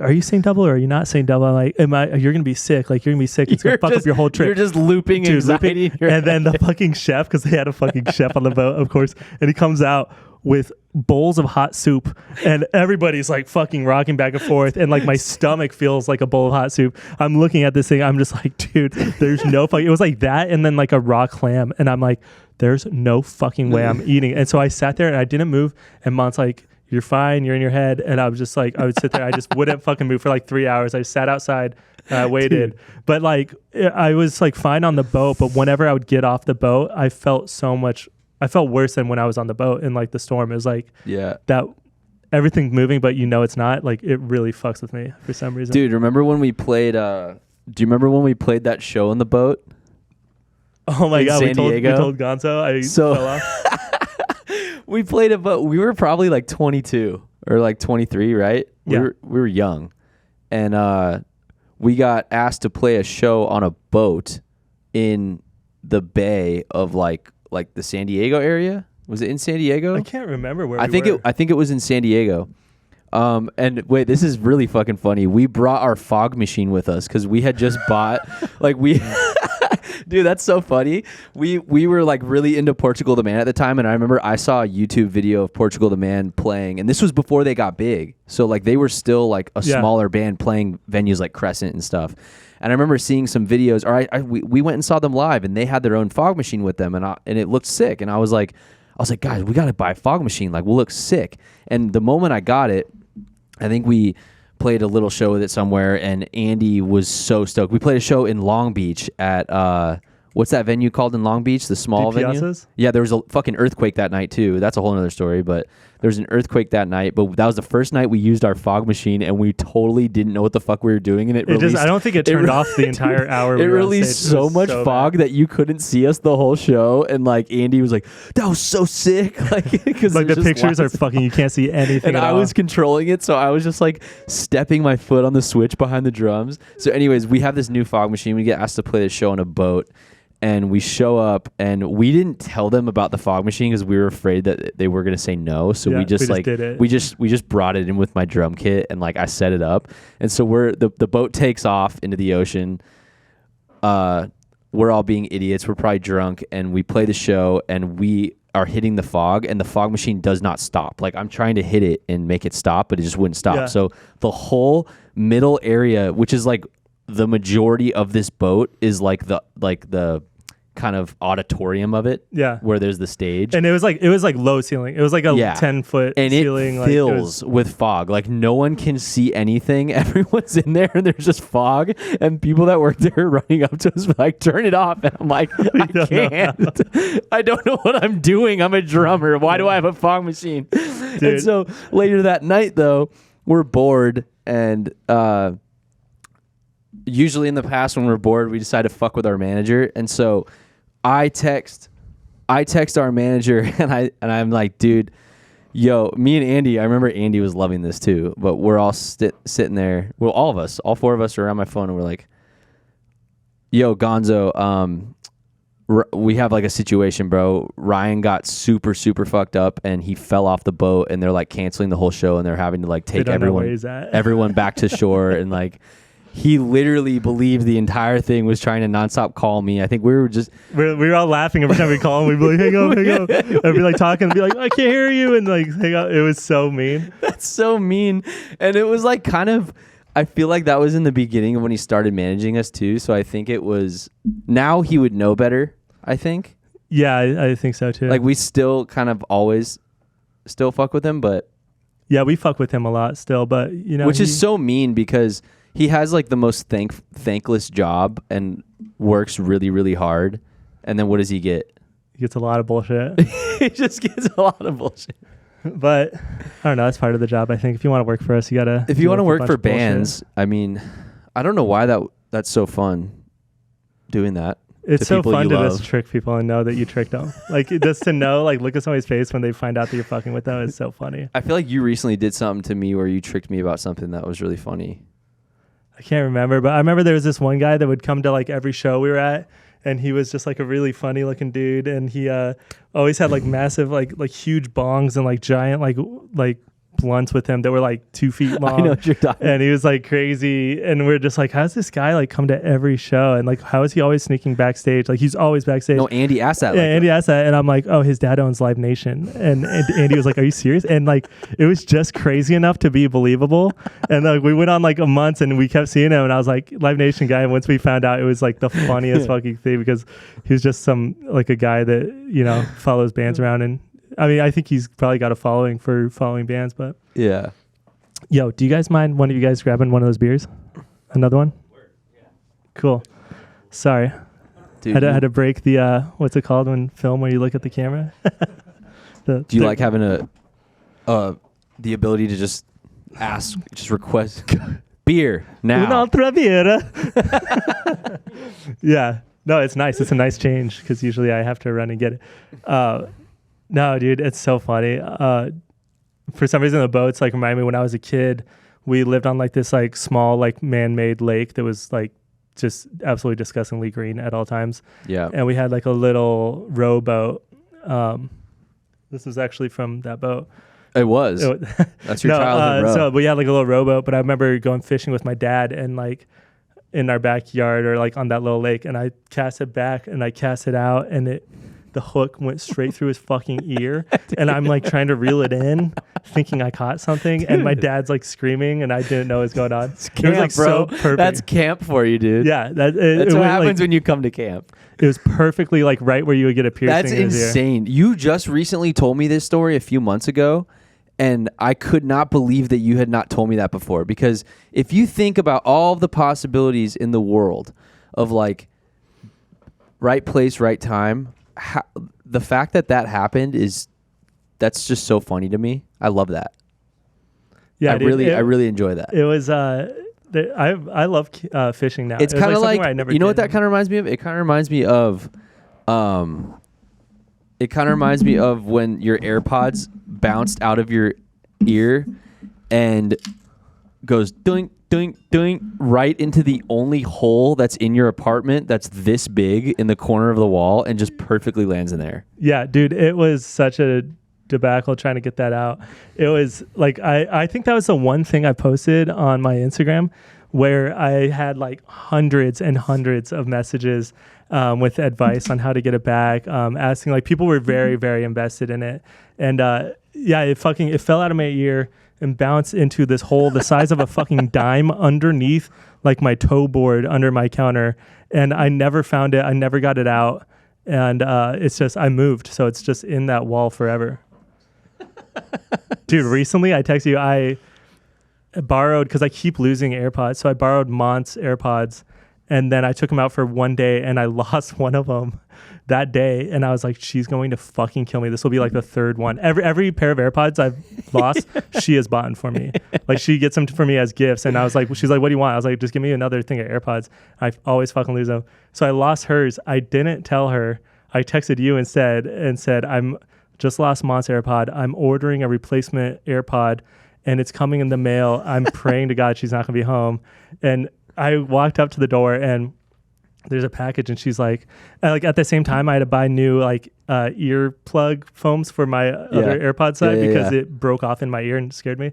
are you saying double or are you not saying double? I'm like, you're gonna be sick. Like, you're gonna be sick. It's gonna fuck up your whole trip. You're just looping anxiety. And then the fucking chef, because they had a fucking chef on the boat, of course, and he comes out with bowls of hot soup, and everybody's like fucking rocking back and forth, and like my stomach feels like a bowl of hot soup. I'm looking at this thing, I'm just like, dude, there's no fucking, it was like that and then like a raw clam, and I'm like, there's no fucking way I'm eating. And so I sat there and I didn't move, and Mom's like, you're fine, you're in your head. And I was just like, I would sit there, I just wouldn't fucking move for like 3 hours. I sat outside and I waited. Dude. But like I was like fine on the boat, but whenever I would get off the boat, I felt worse than when I was on the boat in like the storm. It was like that everything moving, but you know it's not. Like it really fucks with me for some reason. Dude, remember when we played do you remember when we played that show on the boat? Oh my God, we told Gonzo I fell off. We played it, but we were probably like 22 or like 23, right? Yeah. We were young. And we got asked to play a show on a boat in the bay of like the San Diego area. Was it in San Diego? I can't remember where I think it was in San Diego. And wait, this is really fucking funny. We brought our fog machine with us because we had just bought dude, that's so funny. We were like really into Portugal the Man at the time, and I remember I saw a YouTube video of Portugal the Man playing, and this was before they got big. So like they were still like a smaller band playing venues like Crescent and stuff. And I remember seeing some videos, or we went and saw them live, and they had their own fog machine with them, and it looked sick. And I was like, guys, we got to buy a fog machine. Like, we'll look sick. And the moment I got it, I think we played a little show with it somewhere, and Andy was so stoked. We played a show in Long Beach at what's that venue called in Long Beach? The small venue? Yeah, there was a fucking earthquake that night too. That's a whole other story, but there was an earthquake that night. But that was the first night we used our fog machine, and we totally didn't know what the fuck we were doing. And I don't think it turned off the entire hour. It released so much fog that you couldn't see us the whole show. And like Andy was like, "That was so sick!" Like, because like the pictures are fucking, you can't see anything. And I was controlling it, so I was just like stepping my foot on the switch behind the drums. So, anyways, we have this new fog machine. We get asked to play the show on a boat. And we show up, and we didn't tell them about the fog machine because we were afraid that they were gonna say no. So we just did it. We just brought it in with my drum kit, and like I set it up. And so the boat takes off into the ocean. We're all being idiots. We're probably drunk, and we play the show, and we are hitting the fog, and the fog machine does not stop. Like I'm trying to hit it and make it stop, but it just wouldn't stop. Yeah. So the whole middle area, which is like the majority of this boat, is like the kind of auditorium of it, where there's the stage, and it was like low ceiling. It was like a 10-foot and ceiling, it fills with fog. Like no one can see anything. Everyone's in there, and there's just fog. And people that work there are running up to us like, "Turn it off!" And I'm like, "I can't. I don't know what I'm doing. I'm a drummer. Why do I have a fog machine?" Dude. And so later that night, though, we're bored, and usually in the past when we're bored, we decide to fuck with our manager, and so I text our manager, and I'm like, dude, yo, me and Andy, I remember Andy was loving this too, but we're all sitting there, well, all four of us are around my phone, and we're like, yo, Gonzo, we have like a situation, bro. Ryan got super, super fucked up, and he fell off the boat, and they're like canceling the whole show, and they're having to like take everyone back to shore, and like, he literally believed the entire thing was trying to nonstop call me. I think we were all laughing every time we call him. We'd be like, hang up. And be like talking and be like, I can't hear you. And like, hang up. It was so mean. That's so mean. And it was like kind of, I feel like that was in the beginning of when he started managing us too. So I think it was, now he would know better, I think. Yeah, I think so too. Like we still kind of always still fuck with him, but. Yeah, we fuck with him a lot still, but you know. Which is so mean because he has like the most thankless job and works really, really hard. And then what does he get? He gets a lot of bullshit. He just gets a lot of bullshit. But I don't know. That's part of the job. I think if you want to work for us, you gotta. If you want to work for bands, I mean, I don't know why that's so fun. Doing that. It's so fun to just trick people and know that you tricked them. Like just to know, like look at somebody's face when they find out that you're fucking with them is so funny. I feel like you recently did something to me where you tricked me about something that was really funny. I can't remember, but I remember there was this one guy that would come to like every show we were at, and he was just like a really funny looking dude, and he always had like massive like huge bongs and like giant like blunts with him that were like 2 feet long. I know what you're talking. And he was like crazy. And we're just like, how's this guy like come to every show? And like, how is he always sneaking backstage? Like he's always backstage. No, Andy asked that. Yeah, Andy asked that. And I'm like, oh, his dad owns Live Nation. And Andy was like, are you serious? And like, it was just crazy enough to be believable. And like, we went on like a month and we kept seeing him. And I was like, Live Nation guy. And once we found out, it was like the funniest fucking thing because he was just like a guy that, you know, follows bands around. And I mean, I think he's probably got a following for following bands, but Yeah. Yo, do you guys mind one of you guys grabbing one of those beers? Another one? Yeah. Cool. Sorry. Dude, Had to break the, what's it called when film where you look at the camera? do you like having the ability to just request beer now? Un'altra birra. Yeah. No, it's nice. It's a nice change because usually I have to run and get it. No, dude, it's so funny. For some reason, the boats like remind me when I was a kid, we lived on like this like small like man-made lake that was like just absolutely disgustingly green at all times. Yeah. And we had like a little rowboat. This was actually from that boat. It was. That's your childhood row. So we had like a little rowboat, but I remember going fishing with my dad and like in our backyard or like on that little lake, and I cast it back and I cast it out, and the hook went straight through his fucking ear, and I'm like trying to reel it in, thinking I caught something, Dude. and my dad's like screaming, and I didn't know what was going on. Camp, it was like bro. so perfect. That's camp for you, dude. Yeah, that's it what went, happens like, when you come to camp. It was perfectly like right where you would get a piercing. That's in his ear. insane. You just recently told me this story a few months ago, and I could not believe that you had not told me that before. Because if you think about all the possibilities in the world of like right place, right time, the fact that happened that's just so funny to me. I love that. Yeah, I really enjoy that. It was. I love fishing now. It's It was kind of something like, I never you know what did. that kind of reminds me of? It kind of reminds me of, when your AirPods bounced out of your ear and goes doink, doink, doink right into the only hole that's in your apartment that's this big in the corner of the wall and just perfectly lands in there. Yeah, dude, it was such a debacle trying to get that out. It was like, I think that was the one thing I posted on my Instagram where I had like hundreds and hundreds of messages with advice on how to get it back, asking, like, people were very, very invested in it. And yeah, it fell out of my ear and bounced into this hole the size of a fucking dime underneath like my toe board under my counter. And I never found it. I never got it out. And it's just, I moved. So it's just in that wall forever. Dude, recently I texted you, I borrowed, because I keep losing AirPods. So I borrowed Mont's AirPods, and then I took them out for one day and I lost one of them that day. And I was like, she's going to fucking kill me. This will be like the third one. Every pair of AirPods I've lost, she has bought for me. Like, she gets them for me as gifts. And I was like, she's like, what do you want? I was like, just give me another thing of AirPods. I always fucking lose them. So I lost hers. I didn't tell her. I texted you instead and said, I'm just lost Mont's AirPod. I'm ordering a replacement AirPod and it's coming in the mail. I'm praying to God she's not gonna be home. And I walked up to the door and there's a package, and she's like at the same time I had to buy new like ear plug foams for my other AirPod side because it broke off in my ear and scared me.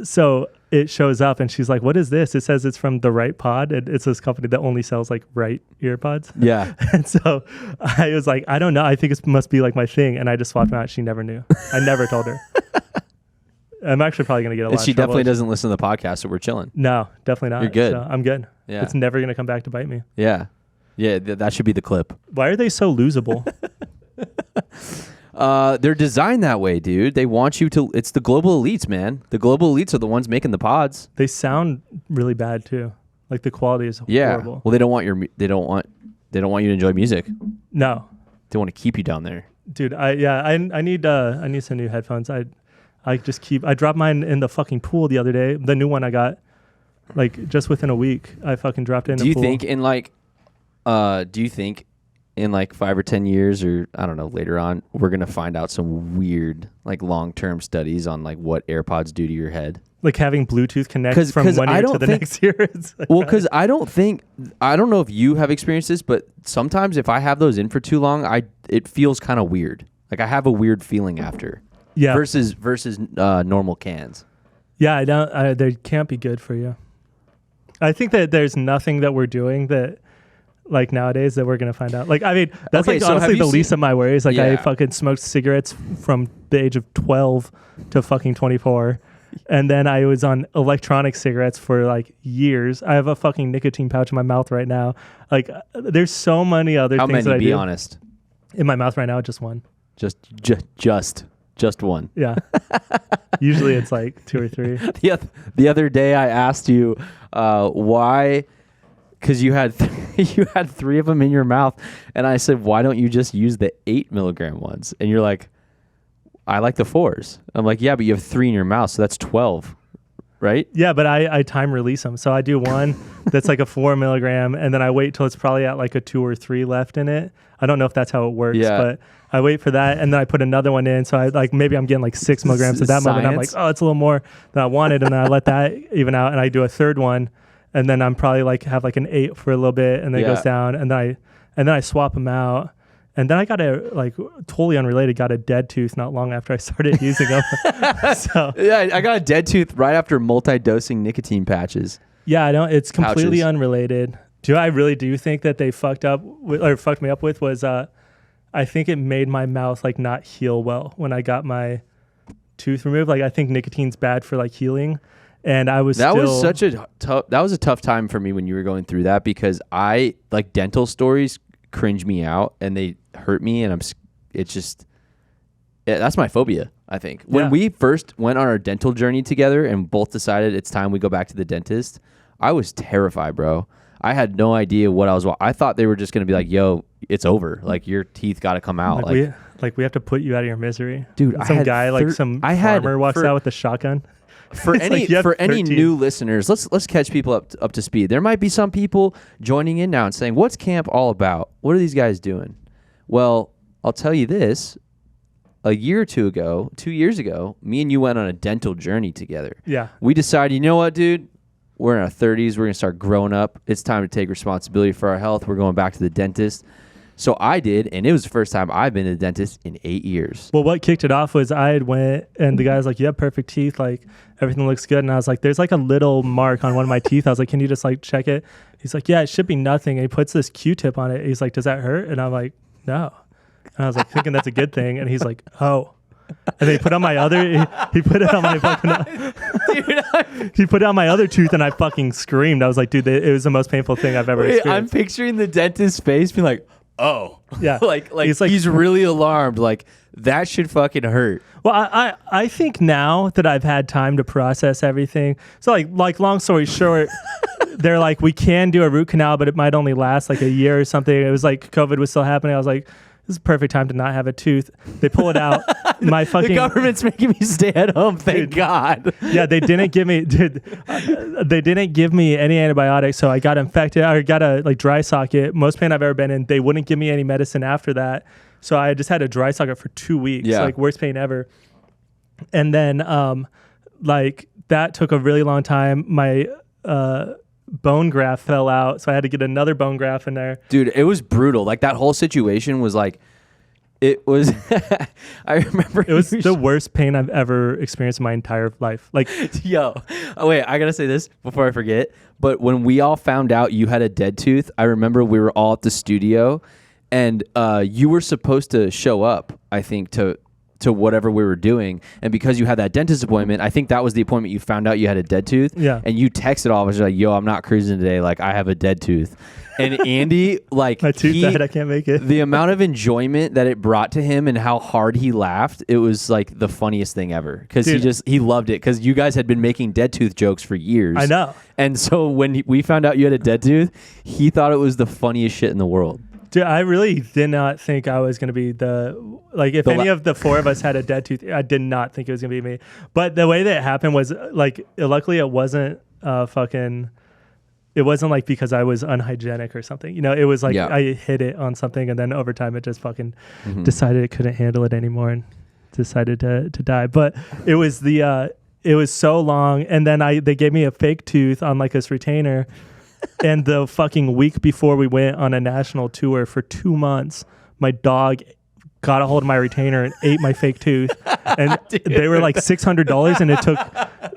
So it shows up and she's like, what is this? It says it's from The Right Pod. It's this company that only sells like Right earpods. Yeah. And so I was like, I don't know. I think it must be like my thing. And I just swapped them out. She never knew. I never told her. I'm actually probably going to get a lot of trouble. She definitely doesn't listen to the podcast, so we're chilling. No, definitely not. You're good. So I'm good. Yeah. It's never going to come back to bite me. Yeah. Yeah, that should be the clip. Why are they so losable? They're designed that way, dude. They want you to. It's the global elites, man. The global elites are the ones making the pods. They sound really bad too. Like the quality is horrible. Well, they don't want you to enjoy music. No. They want to keep you down there. Dude, I need some new headphones. I dropped mine in the fucking pool the other day. The new one I got, like, just within a week. I fucking dropped it in the pool. Do you think in like 5 or 10 years, or I don't know, later on, we're gonna find out some weird like long-term studies on like what AirPods do to your head? Like having Bluetooth connect from one ear to the next ear. Like, well, because I don't know if you have experienced this, but sometimes if I have those in for too long, it feels kind of weird. Like I have a weird feeling after. Yeah. Versus normal cans. Yeah, I don't. They can't be good for you. I think that there's nothing that we're doing that, like nowadays, that we're gonna find out. Like, I mean, that's Okay, like so honestly the least of my worries. Like, I Yeah. fucking smoked cigarettes from the age of 12 to fucking 24, and then I was on electronic cigarettes for like years. I have a fucking nicotine pouch in my mouth right now. Like, there's so many other How things many? that I Be do honest. in my mouth right now. Just one. Just one. Yeah. Usually it's like 2 or 3. The other day I asked you why, because you had you had 3 of them in your mouth, and I said, why don't you just use the 8 milligram ones? And you're like, I like the 4s. I'm like, yeah, but you have 3 in your mouth, so that's 12, right? Yeah, but I time release them. So I do one that's like a 4 milligram, and then I wait till it's probably at like a 2 or 3 left in it. I don't know if that's how it works, Yeah. but I wait for that, and then I put another one in. So I like maybe I'm getting like 6 milligrams at that moment. I'm like, Science. oh, it's a little more than I wanted, and then I let that even out, and I do a third one, and then I'm probably like have like an 8 for a little bit, and then it Yeah. goes down, and then I swap them out. And then I got a, like, totally unrelated, got a dead tooth not long after I started using them. So Yeah, I got a dead tooth right after multi-dosing nicotine patches. yeah, I don't. It's completely Pouches. unrelated. I really do think that they fucked me up with was I think it made my mouth like not heal well when I got my tooth removed. Like, I think nicotine's bad for like healing, and I was That still, was such a tough time for me when you were going through that, because I like dental stories cringe me out and they hurt me, and that's my phobia. I think when we first went on our dental journey together and both decided it's time we go back to the dentist, I was terrified, bro. I had no idea what I thought they were just going to be like, yo, it's over. Like, your teeth got to come out. Like we have to put you out of your misery, dude, Some guy farmer walks out with a shotgun. For any like, for any 13. new listeners, let's catch people up to speed. There might be some people joining in now and saying, "What's camp all about? What are these guys doing?" Well, I'll tell you this: a year or 2 years ago, me and you went on a dental journey together. Yeah, We decided, you know what, dude? We're in our 30s. We're gonna start growing up. It's time to take responsibility for our health. We're going back to the dentist. So I did, and it was the first time I've been to the dentist in 8 years. well, what kicked it off was I had went, and the guy's like, "You have perfect teeth. Like, everything looks good." And I was like, "There's like a little mark on one of my teeth." I was like, "Can you just like check it?" He's like, "Yeah, it should be nothing." And he puts this Q-tip on it. He's like, "Does that hurt?" And I'm like, "No." And I was like, thinking that's a good thing. And he's like, "Oh." And then he put on my other. He put it on my fucking. Dude, He put it on my other tooth, and I fucking screamed. I was like, "Dude, it was the most painful thing I've ever I'm experienced." picturing the dentist's face being like, "Oh." Yeah. like he's really alarmed. Like, that should fucking hurt. Well, I think now that I've had time to process everything. So like long story short, they're like, we can do a root canal, but it might only last like a year or something. It was like COVID was still happening. I was like, this is a perfect time to not have a tooth. They pull it out. My fucking The government's making me stay at home. Thank God. yeah, they didn't give me they didn't give me any antibiotics, so I got infected. I got a like dry socket. Most pain I've ever been in. They wouldn't give me any medicine after that, so I just had a dry socket for 2 weeks. Yeah. Like, worst pain ever. And then like that took a really long time. My bone graft fell out, so I had to get another bone graft in there. Dude, it was brutal. Like, that whole situation was like, it was, I remember. It was the worst pain I've ever experienced in my entire life. Like, Yo, oh wait, I gotta say this before I forget. But when we all found out you had a dead tooth, I remember we were all at the studio, and you were supposed to show up, I think, to whatever we were doing. And because you had that dentist appointment, I think that was the appointment you found out you had a dead tooth. Yeah. And you texted all of us like, "Yo, I'm not cruising today. Like, I have a dead tooth." And Andy, like, my tooth died. I can't make it. the amount of enjoyment that it brought to him and how hard he laughed, it was like the funniest thing ever. Because he loved it, because you guys had been making dead tooth jokes for years. I know. And so when we found out you had a dead tooth, he thought it was the funniest shit in the world. Dude, I really did not think I was going to be if any of the 4 of us had a dead tooth, I did not think it was going to be me. But the way that it happened was like, luckily it wasn't it wasn't like because I was unhygienic or something. You know, it was like I hit it on something, and then over time it just fucking decided it couldn't handle it anymore and decided to die. But it was it was so long, and then they gave me a fake tooth on like this retainer. And the fucking week before we went on a national tour for 2 months, my dog got a hold of my retainer and ate my fake tooth. And they were like $600, and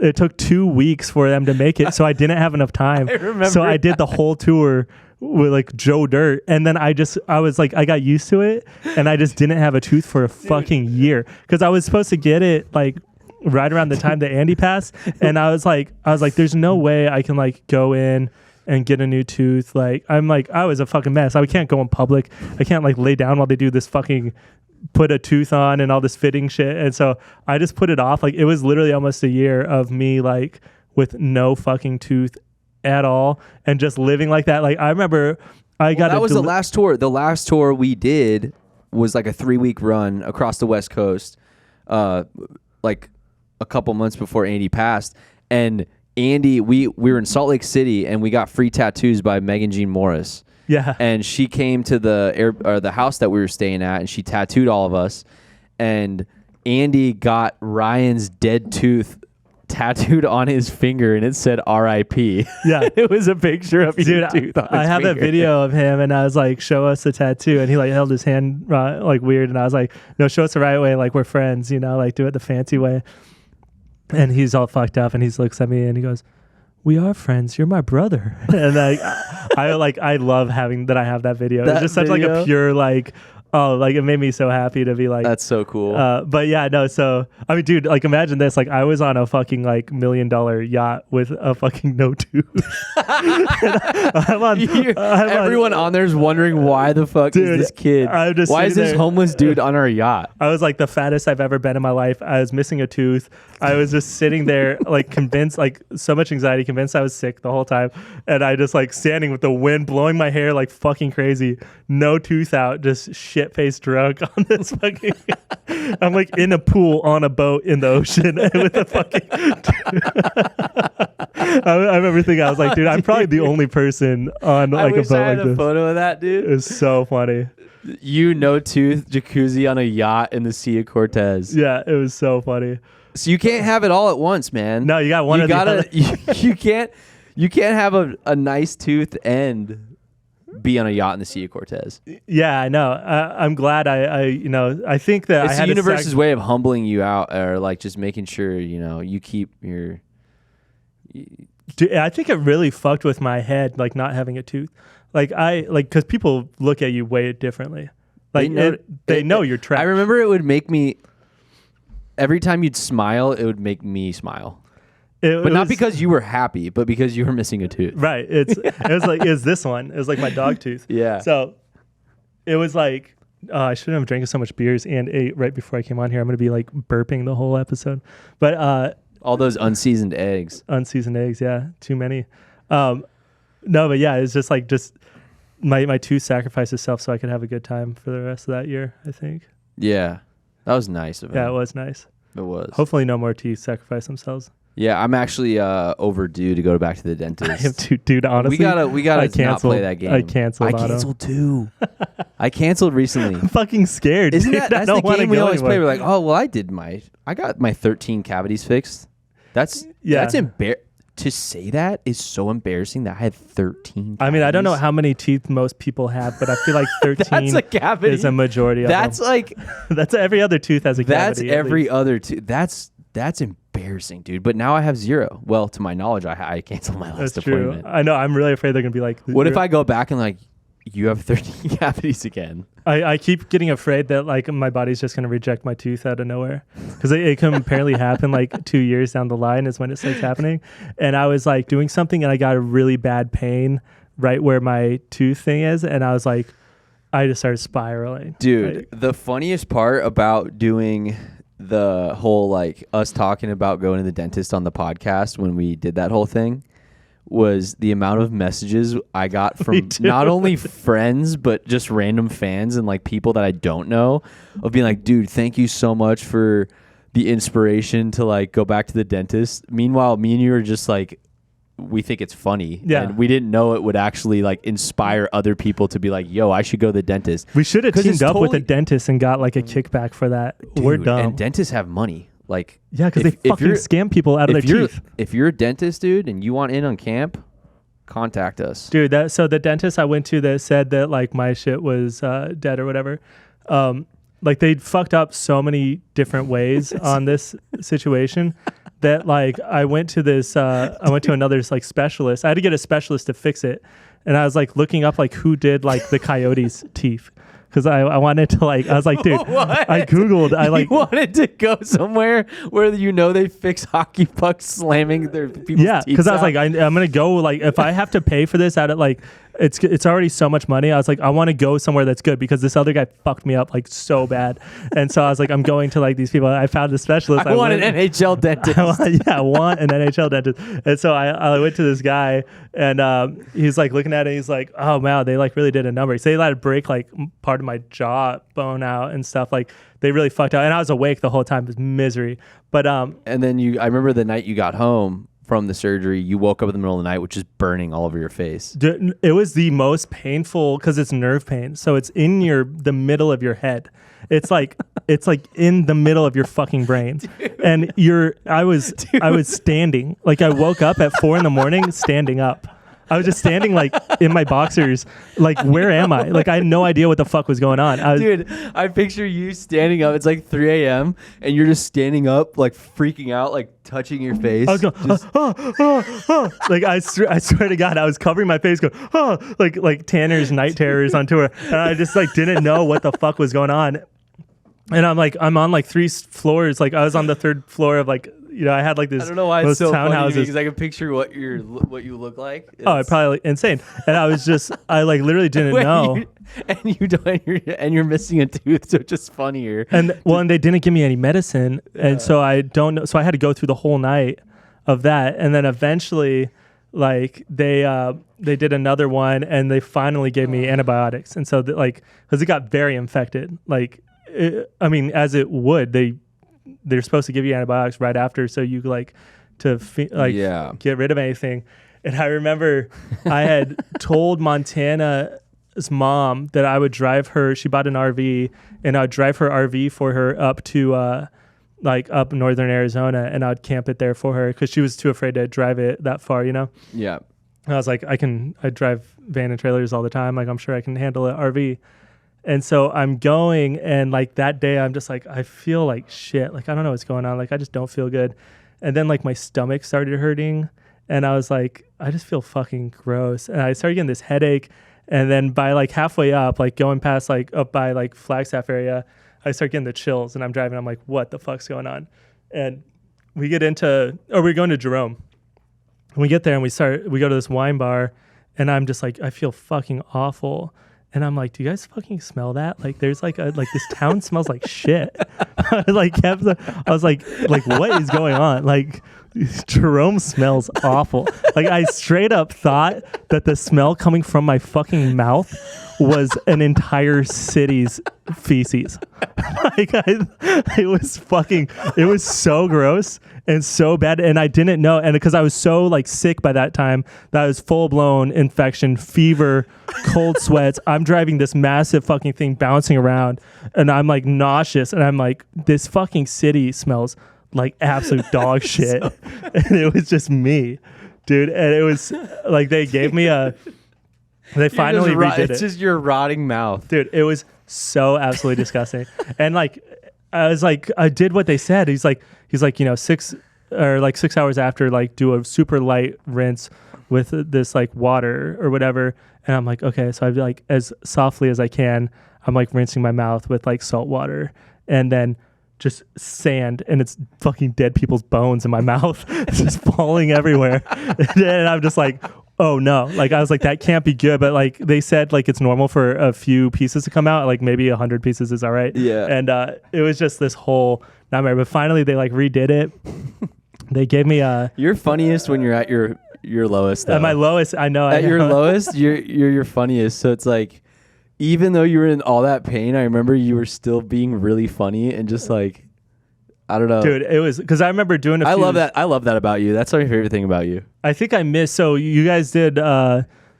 it took 2 weeks for them to make it. So I didn't have enough time. So I did the whole tour with like Joe Dirt, and then I was like, I got used to it, and I just didn't have a tooth for a fucking year, because I was supposed to get it like right around the time that Andy passed, and I was like, there's no way I can like go in and get a new tooth. Like I was a fucking mess. I can't go in public. I can't like lay down while they do this fucking put a tooth on and all this fitting shit. And so I just put it off. Like it was literally almost a year of me like with no fucking tooth at all and just living like that. Like I remember that was the last tour. The last tour we did was like a 3-week run across the West Coast, like a couple months before Andy passed. And Andy, we were in Salt Lake City, and we got free tattoos by Megan Jean Morris. Yeah. And she came to the house that we were staying at, and she tattooed all of us. And Andy got Ryan's dead tooth tattooed on his finger, and it said R.I.P. Yeah. It was a picture of your tooth on his I have finger. that video of him, and I was like, show us the tattoo. And he like held his hand like weird. And I was like, no, show us the right way. Like we're friends, like do it the fancy way. And he's all fucked up, and he looks at me and he goes, we are friends. You're my brother. And I love having that. I have that video. It's just such like a pure like, oh, like it made me so happy to be like, that's so cool. But yeah, no. So I mean, dude, like imagine this. Like I was on a fucking like $1 million yacht with a fucking no tooth. Everyone on there's wondering why the fuck is this kid? Why is this homeless dude on our yacht? I was like the fattest I've ever been in my life. I was missing a tooth. I was just sitting there like convinced, like so much anxiety, convinced I was sick the whole time. And I just like standing with the wind blowing my hair like fucking crazy. No tooth out, just shit-faced drunk on this fucking... I'm like in a pool on a boat in the ocean with a fucking... I remember thinking, I was like, dude, I'm probably the only person on like a boat like this. I had a photo of that, dude. It's so funny. No tooth jacuzzi on a yacht in the Sea of Cortez. Yeah, it was so funny. So you can't have it all at once, man. No, you got one. You can't have a nice tooth and be on a yacht in the Sea of Cortez. Yeah, I know. I'm glad I think that it's the universe's way of humbling you out, or like just making sure you keep your. Dude, I think it really fucked with my head, like not having a tooth. Like because people look at you way differently. Like they know you're trash. I remember it would make me. Every time you'd smile, it would make me smile. But not because you were happy, but because you were missing a tooth. Right. It was like, is this one? It was like my dog tooth. Yeah. So it was like, I shouldn't have drank so much beers and ate right before I came on here. I'm going to be like burping the whole episode. But all those unseasoned eggs. Unseasoned eggs, yeah. Too many. No, but yeah, it's just like my tooth sacrificed itself so I could have a good time for the rest of that year, I think. Yeah. That was nice of him. Yeah, it was nice. It was. Hopefully no more teeth sacrifice themselves. Yeah, I'm actually overdue to go back to the dentist. I am too, dude, honestly. We gotta not play that game. I canceled too. I canceled recently. I'm fucking scared. Isn't that's the game we always play? We're like, oh, well, I got my 13 cavities fixed. That's embarrassing. To say that is so embarrassing that I had 13 cavities. I mean, I don't know how many teeth most people have, but I feel like 13 that's a cavity. Is a majority of that's them. Like... that's every other tooth has a cavity. That's every other tooth. That's embarrassing, dude. But now I have 0. Well, to my knowledge, I canceled my last appointment. I know. I'm really afraid they're going to be like... What if I go back and like, you have 13 cavities again? I keep getting afraid that like my body's just going to reject my tooth out of nowhere, because it can apparently happen like 2 years down the line is when it starts happening. And I was like doing something and I got a really bad pain right where my tooth thing is, and I was like, I just started spiraling. Dude, the funniest part about doing the whole like us talking about going to the dentist on the podcast when we did that whole thing was the amount of messages I got from not only friends, but just random fans and like people that I don't know, of being like, dude, thank you so much for the inspiration to like go back to the dentist. Meanwhile, me and you are just like, we think it's funny. Yeah. And we didn't know it would actually like inspire other people to be like, yo, I should go to the dentist. We should have teamed up with a dentist and got like a kickback for that. Dude, we're dumb. And dentists have money. Like, yeah, because they fucking scam people out of their teeth. If you're a dentist, dude, and you want in on Kamp, contact us. Dude, so the dentist I went to that said that like my shit was dead or whatever, like they fucked up so many different ways on this situation that like I went to another like specialist. I had to get a specialist to fix it. And I was like looking up like who did like the coyote's teeth. Because I wanted to like, I was like, dude, What? I Googled, I like. You wanted to go somewhere where they fix hockey pucks slamming their people's teeth. Because I was like, I'm going to go, like, if I have to pay for this out of like, it's already so much money. I was like, I want to go somewhere that's good because this other guy fucked me up like so bad. And so I was like, I'm going to like these people. I found a specialist. I want an NHL dentist. I want an NHL dentist. And so I went to this guy and he's like looking at it. He's like, oh wow, they like really did a number. So they let it break like part of my jawbone out and stuff. Like they really fucked out. And I was awake the whole time. It was misery. But and then I remember the night you got home from the surgery, you woke up in the middle of the night with just burning all over your face. It was the most painful because it's nerve pain. So it's in the middle of your head. It's like in the middle of your fucking brain. Dude. And I was standing. Like I woke up at 4 a.m. standing up. I was just standing like in my boxers, like where am I? Like I had no idea what the fuck was going on. Dude, I picture you standing up. It's like 3 a.m. and you're just standing up, like freaking out, like touching your face. I was going, like I swear to God, I was covering my face, going, like Tanner's Night Terrors on tour, and I just like didn't know what the fuck was going on. And I'm on like 3 floors. Like I was on the 3rd floor of like. I had like this. I don't know why it's so townhouses. funny because I can picture what you look like. It's probably like insane. And I like literally didn't know. And you're missing a tooth, so it's just funnier. And they didn't give me any medicine, and so I don't know. So I had to go through the whole night of that, and then eventually, like they did another one, and they finally gave me antibiotics, and so because it got very infected, like as it would they're supposed to give you antibiotics right after, so you like to get rid of anything. And I remember I had told Montana's mom that I would drive her. She bought an RV, and I would drive her RV for her up to up northern Arizona, and I'd camp it there for her because she was too afraid to drive it that far. Yeah. And I was like, I drive van and trailers all the time. Like I'm sure I can handle an RV. And so I'm going, and like that day I'm just like, I feel like shit. Like I don't know what's going on. Like I just don't feel good. And then like my stomach started hurting, and I was like, I just feel fucking gross. And I started getting this headache. And then by like halfway up, like going past like up by like Flagstaff area, I start getting the chills, and I'm driving. I'm like, what the fuck's going on? And we're going to Jerome. And we get there and we go to this wine bar, and I'm just like, I feel fucking awful. And I'm like, do you guys fucking smell that? Like, there's like this town smells like shit. I was like, what is going on? Like, Jerome smells awful. Like, I straight up thought that the smell coming from my fucking mouth was an entire city's feces. It was so gross and so bad, and I didn't know, and because I was so like sick by that time, that I was full blown infection, fever, cold sweats. I'm driving this massive fucking thing bouncing around, and I'm like nauseous, and I'm like, this fucking city smells like absolute dog shit. And it was just me, dude. And it was like they gave me they finally redid it. It's just your rotting mouth, dude. It was so absolutely disgusting. And like I was like, I did what they said. He's like 6 hours after, like do a super light rinse with this like water or whatever. And I'm like, okay. So I'd be like, as softly as I can, I'm like rinsing my mouth with like salt water, and then just sand, and it's fucking dead people's bones in my mouth. It's just falling everywhere. And I'm just like, oh no. Like I was like, that can't be good. But like they said, like it's normal for a few pieces to come out. Like maybe 100 pieces is all right. Yeah. And it was just this whole nightmare. But finally they like redid it. They gave me You're funniest when you're at your lowest, though. At my lowest, I know. At your lowest, you're your funniest. So it's like, even though you were in all that pain, I remember you were still being really funny and just like, I don't know. Dude, it was because I remember doing I love that about you. That's my favorite thing about you. I think I missed. So you guys did,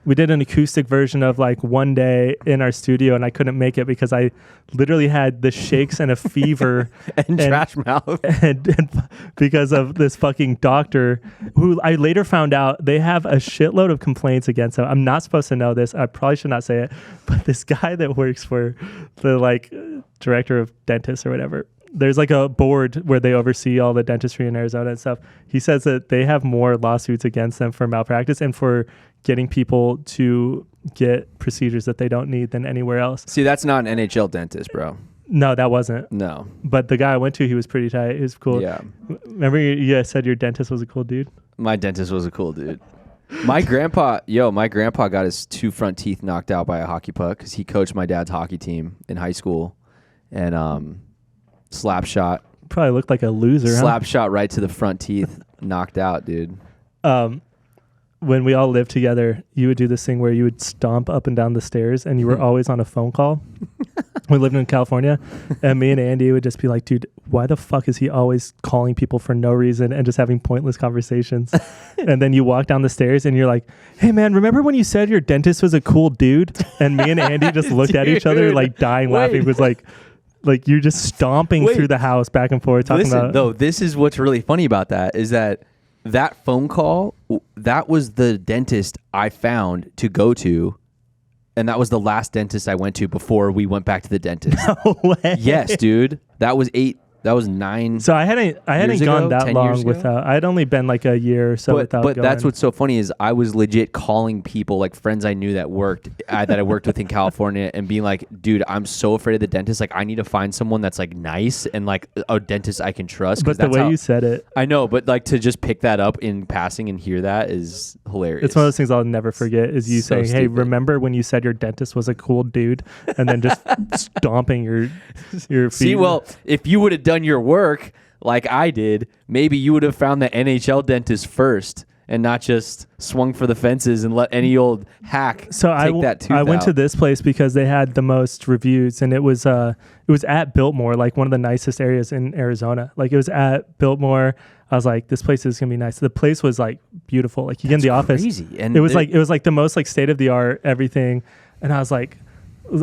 we did an acoustic version of like One Day in our studio, and I couldn't make it because I literally had the shakes and a fever and trash mouth. And because of this fucking doctor who I later found out they have a shitload of complaints against him. I'm not supposed to know this. I probably should not say it, but this guy that works for the like director of dentists or whatever. There's like a board where they oversee all the dentistry in Arizona and stuff. He says that they have more lawsuits against them for malpractice and for getting people to get procedures that they don't need than anywhere else. See, that's not an NHL dentist, bro. No, that wasn't. No. But the guy I went to, he was pretty tight. He was cool. Yeah. Remember you guys said your dentist was a cool dude? My dentist was a cool dude. My grandpa got his 2 front teeth knocked out by a hockey puck because he coached my dad's hockey team in high school. And slap shot. Probably looked like a loser, Slap shot right to the front teeth. Knocked out, dude. When we all lived together, you would do this thing where you would stomp up and down the stairs and you were always on a phone call. We lived in California and me and Andy would just be like, dude, why the fuck is he always calling people for no reason and just having pointless conversations? And then you walk down the stairs and you're like, hey man, remember when you said your dentist was a cool dude? And me and Andy just looked at each other like dying laughing. It was like you're just stomping through the house back and forth talking about. Though, this is what's really funny about that is that phone call, that was the dentist I found to go to. And that was the last dentist I went to before we went back to the dentist. No way. Yes, dude. That was 9. So I hadn't gone that long without. I'd only been like a year or so without going. But that's what's so funny is I was legit calling people, like friends I knew that I worked with in California, and being like, dude, I'm so afraid of the dentist. Like, I need to find someone that's like nice and like a dentist I can trust. But the way you said it, I know. But like to just pick that up in passing and hear that is hilarious. It's one of those things I'll never forget. Is you saying, "Hey, remember when you said your dentist was a cool dude?" And then just stomping your feet. See, well, if you would have done your work like I did, maybe you would have found the NHL dentist first and not just swung for the fences and let any old hack take that tooth I went out. to this place because they had the most reviews, and it was at Biltmore, like one of the nicest areas in Arizona. Like it was at Biltmore. I was like, this place is gonna be nice. The place was like beautiful. Like you get in the office, and it was like the most like state of the art everything. And I was like,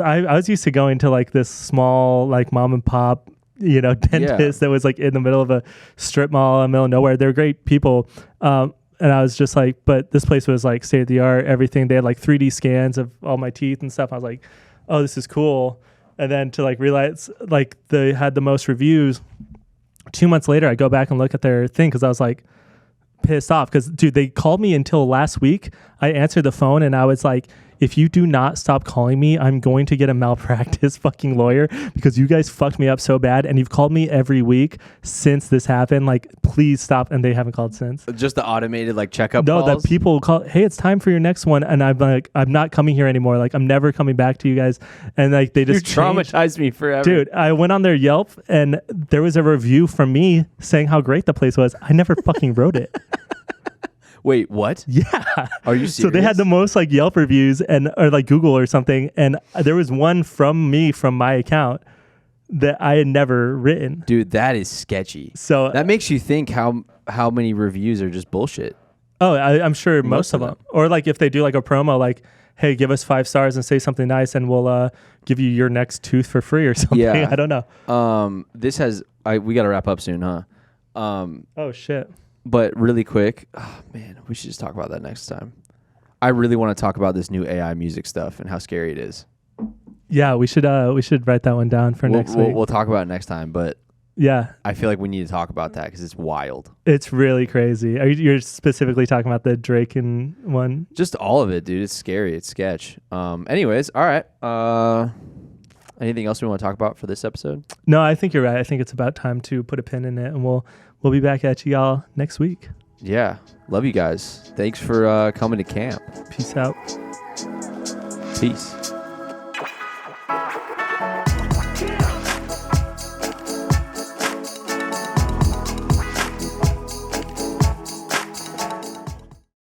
I was used to going to like this small like mom and pop, dentist that was like in the middle of a strip mall in the middle of nowhere. They're great people. And I was just like, but this place was like state of the art, everything. They had like 3D scans of all my teeth and stuff. I was like, oh, this is cool. And then to like realize like they had the most reviews. 2 months later, I go back and look at their thing because I was like pissed off because, dude, they called me until last week. I answered the phone and I was like, if you do not stop calling me, I'm going to get a malpractice fucking lawyer because you guys fucked me up so bad. And you've called me every week since this happened. Like, please stop. And they haven't called since. Just the automated like checkup calls? calls? That people call, hey, it's time for your next one. And I'm like, I'm not coming here anymore. Like, I'm never coming back to you guys. And like, they just traumatized me forever. Dude, I went on their Yelp and there was a review from me saying how great the place was. I never fucking wrote it. Wait, what? Yeah. Are you serious? So they had the most like Yelp reviews or like Google or something. And there was one from me from my account that I had never written. Dude, that is sketchy. So that makes you think how many reviews are just bullshit. Oh, I'm sure most of them. Or like if they do like a promo, like, hey, give us 5 stars and say something nice and we'll give you your next tooth for free or something. Yeah. I don't know. We got to wrap up soon, huh? Oh, shit. But really quick, oh man, we should just talk about that next time. I really want to talk about this new AI music stuff and how scary it is. Yeah, we should write that one down for next week. We'll talk about it next time, but yeah, I feel like we need to talk about that because it's wild. It's really crazy. You're specifically talking about the Drake and one? Just all of it, dude. It's scary. It's sketch. Anyways, all right. Anything else we want to talk about for this episode? No, I think you're right. I think it's about time to put a pin in it, and we'll be back at y'all next week. Yeah. Love you guys. Thanks for coming to camp. Peace out. Peace.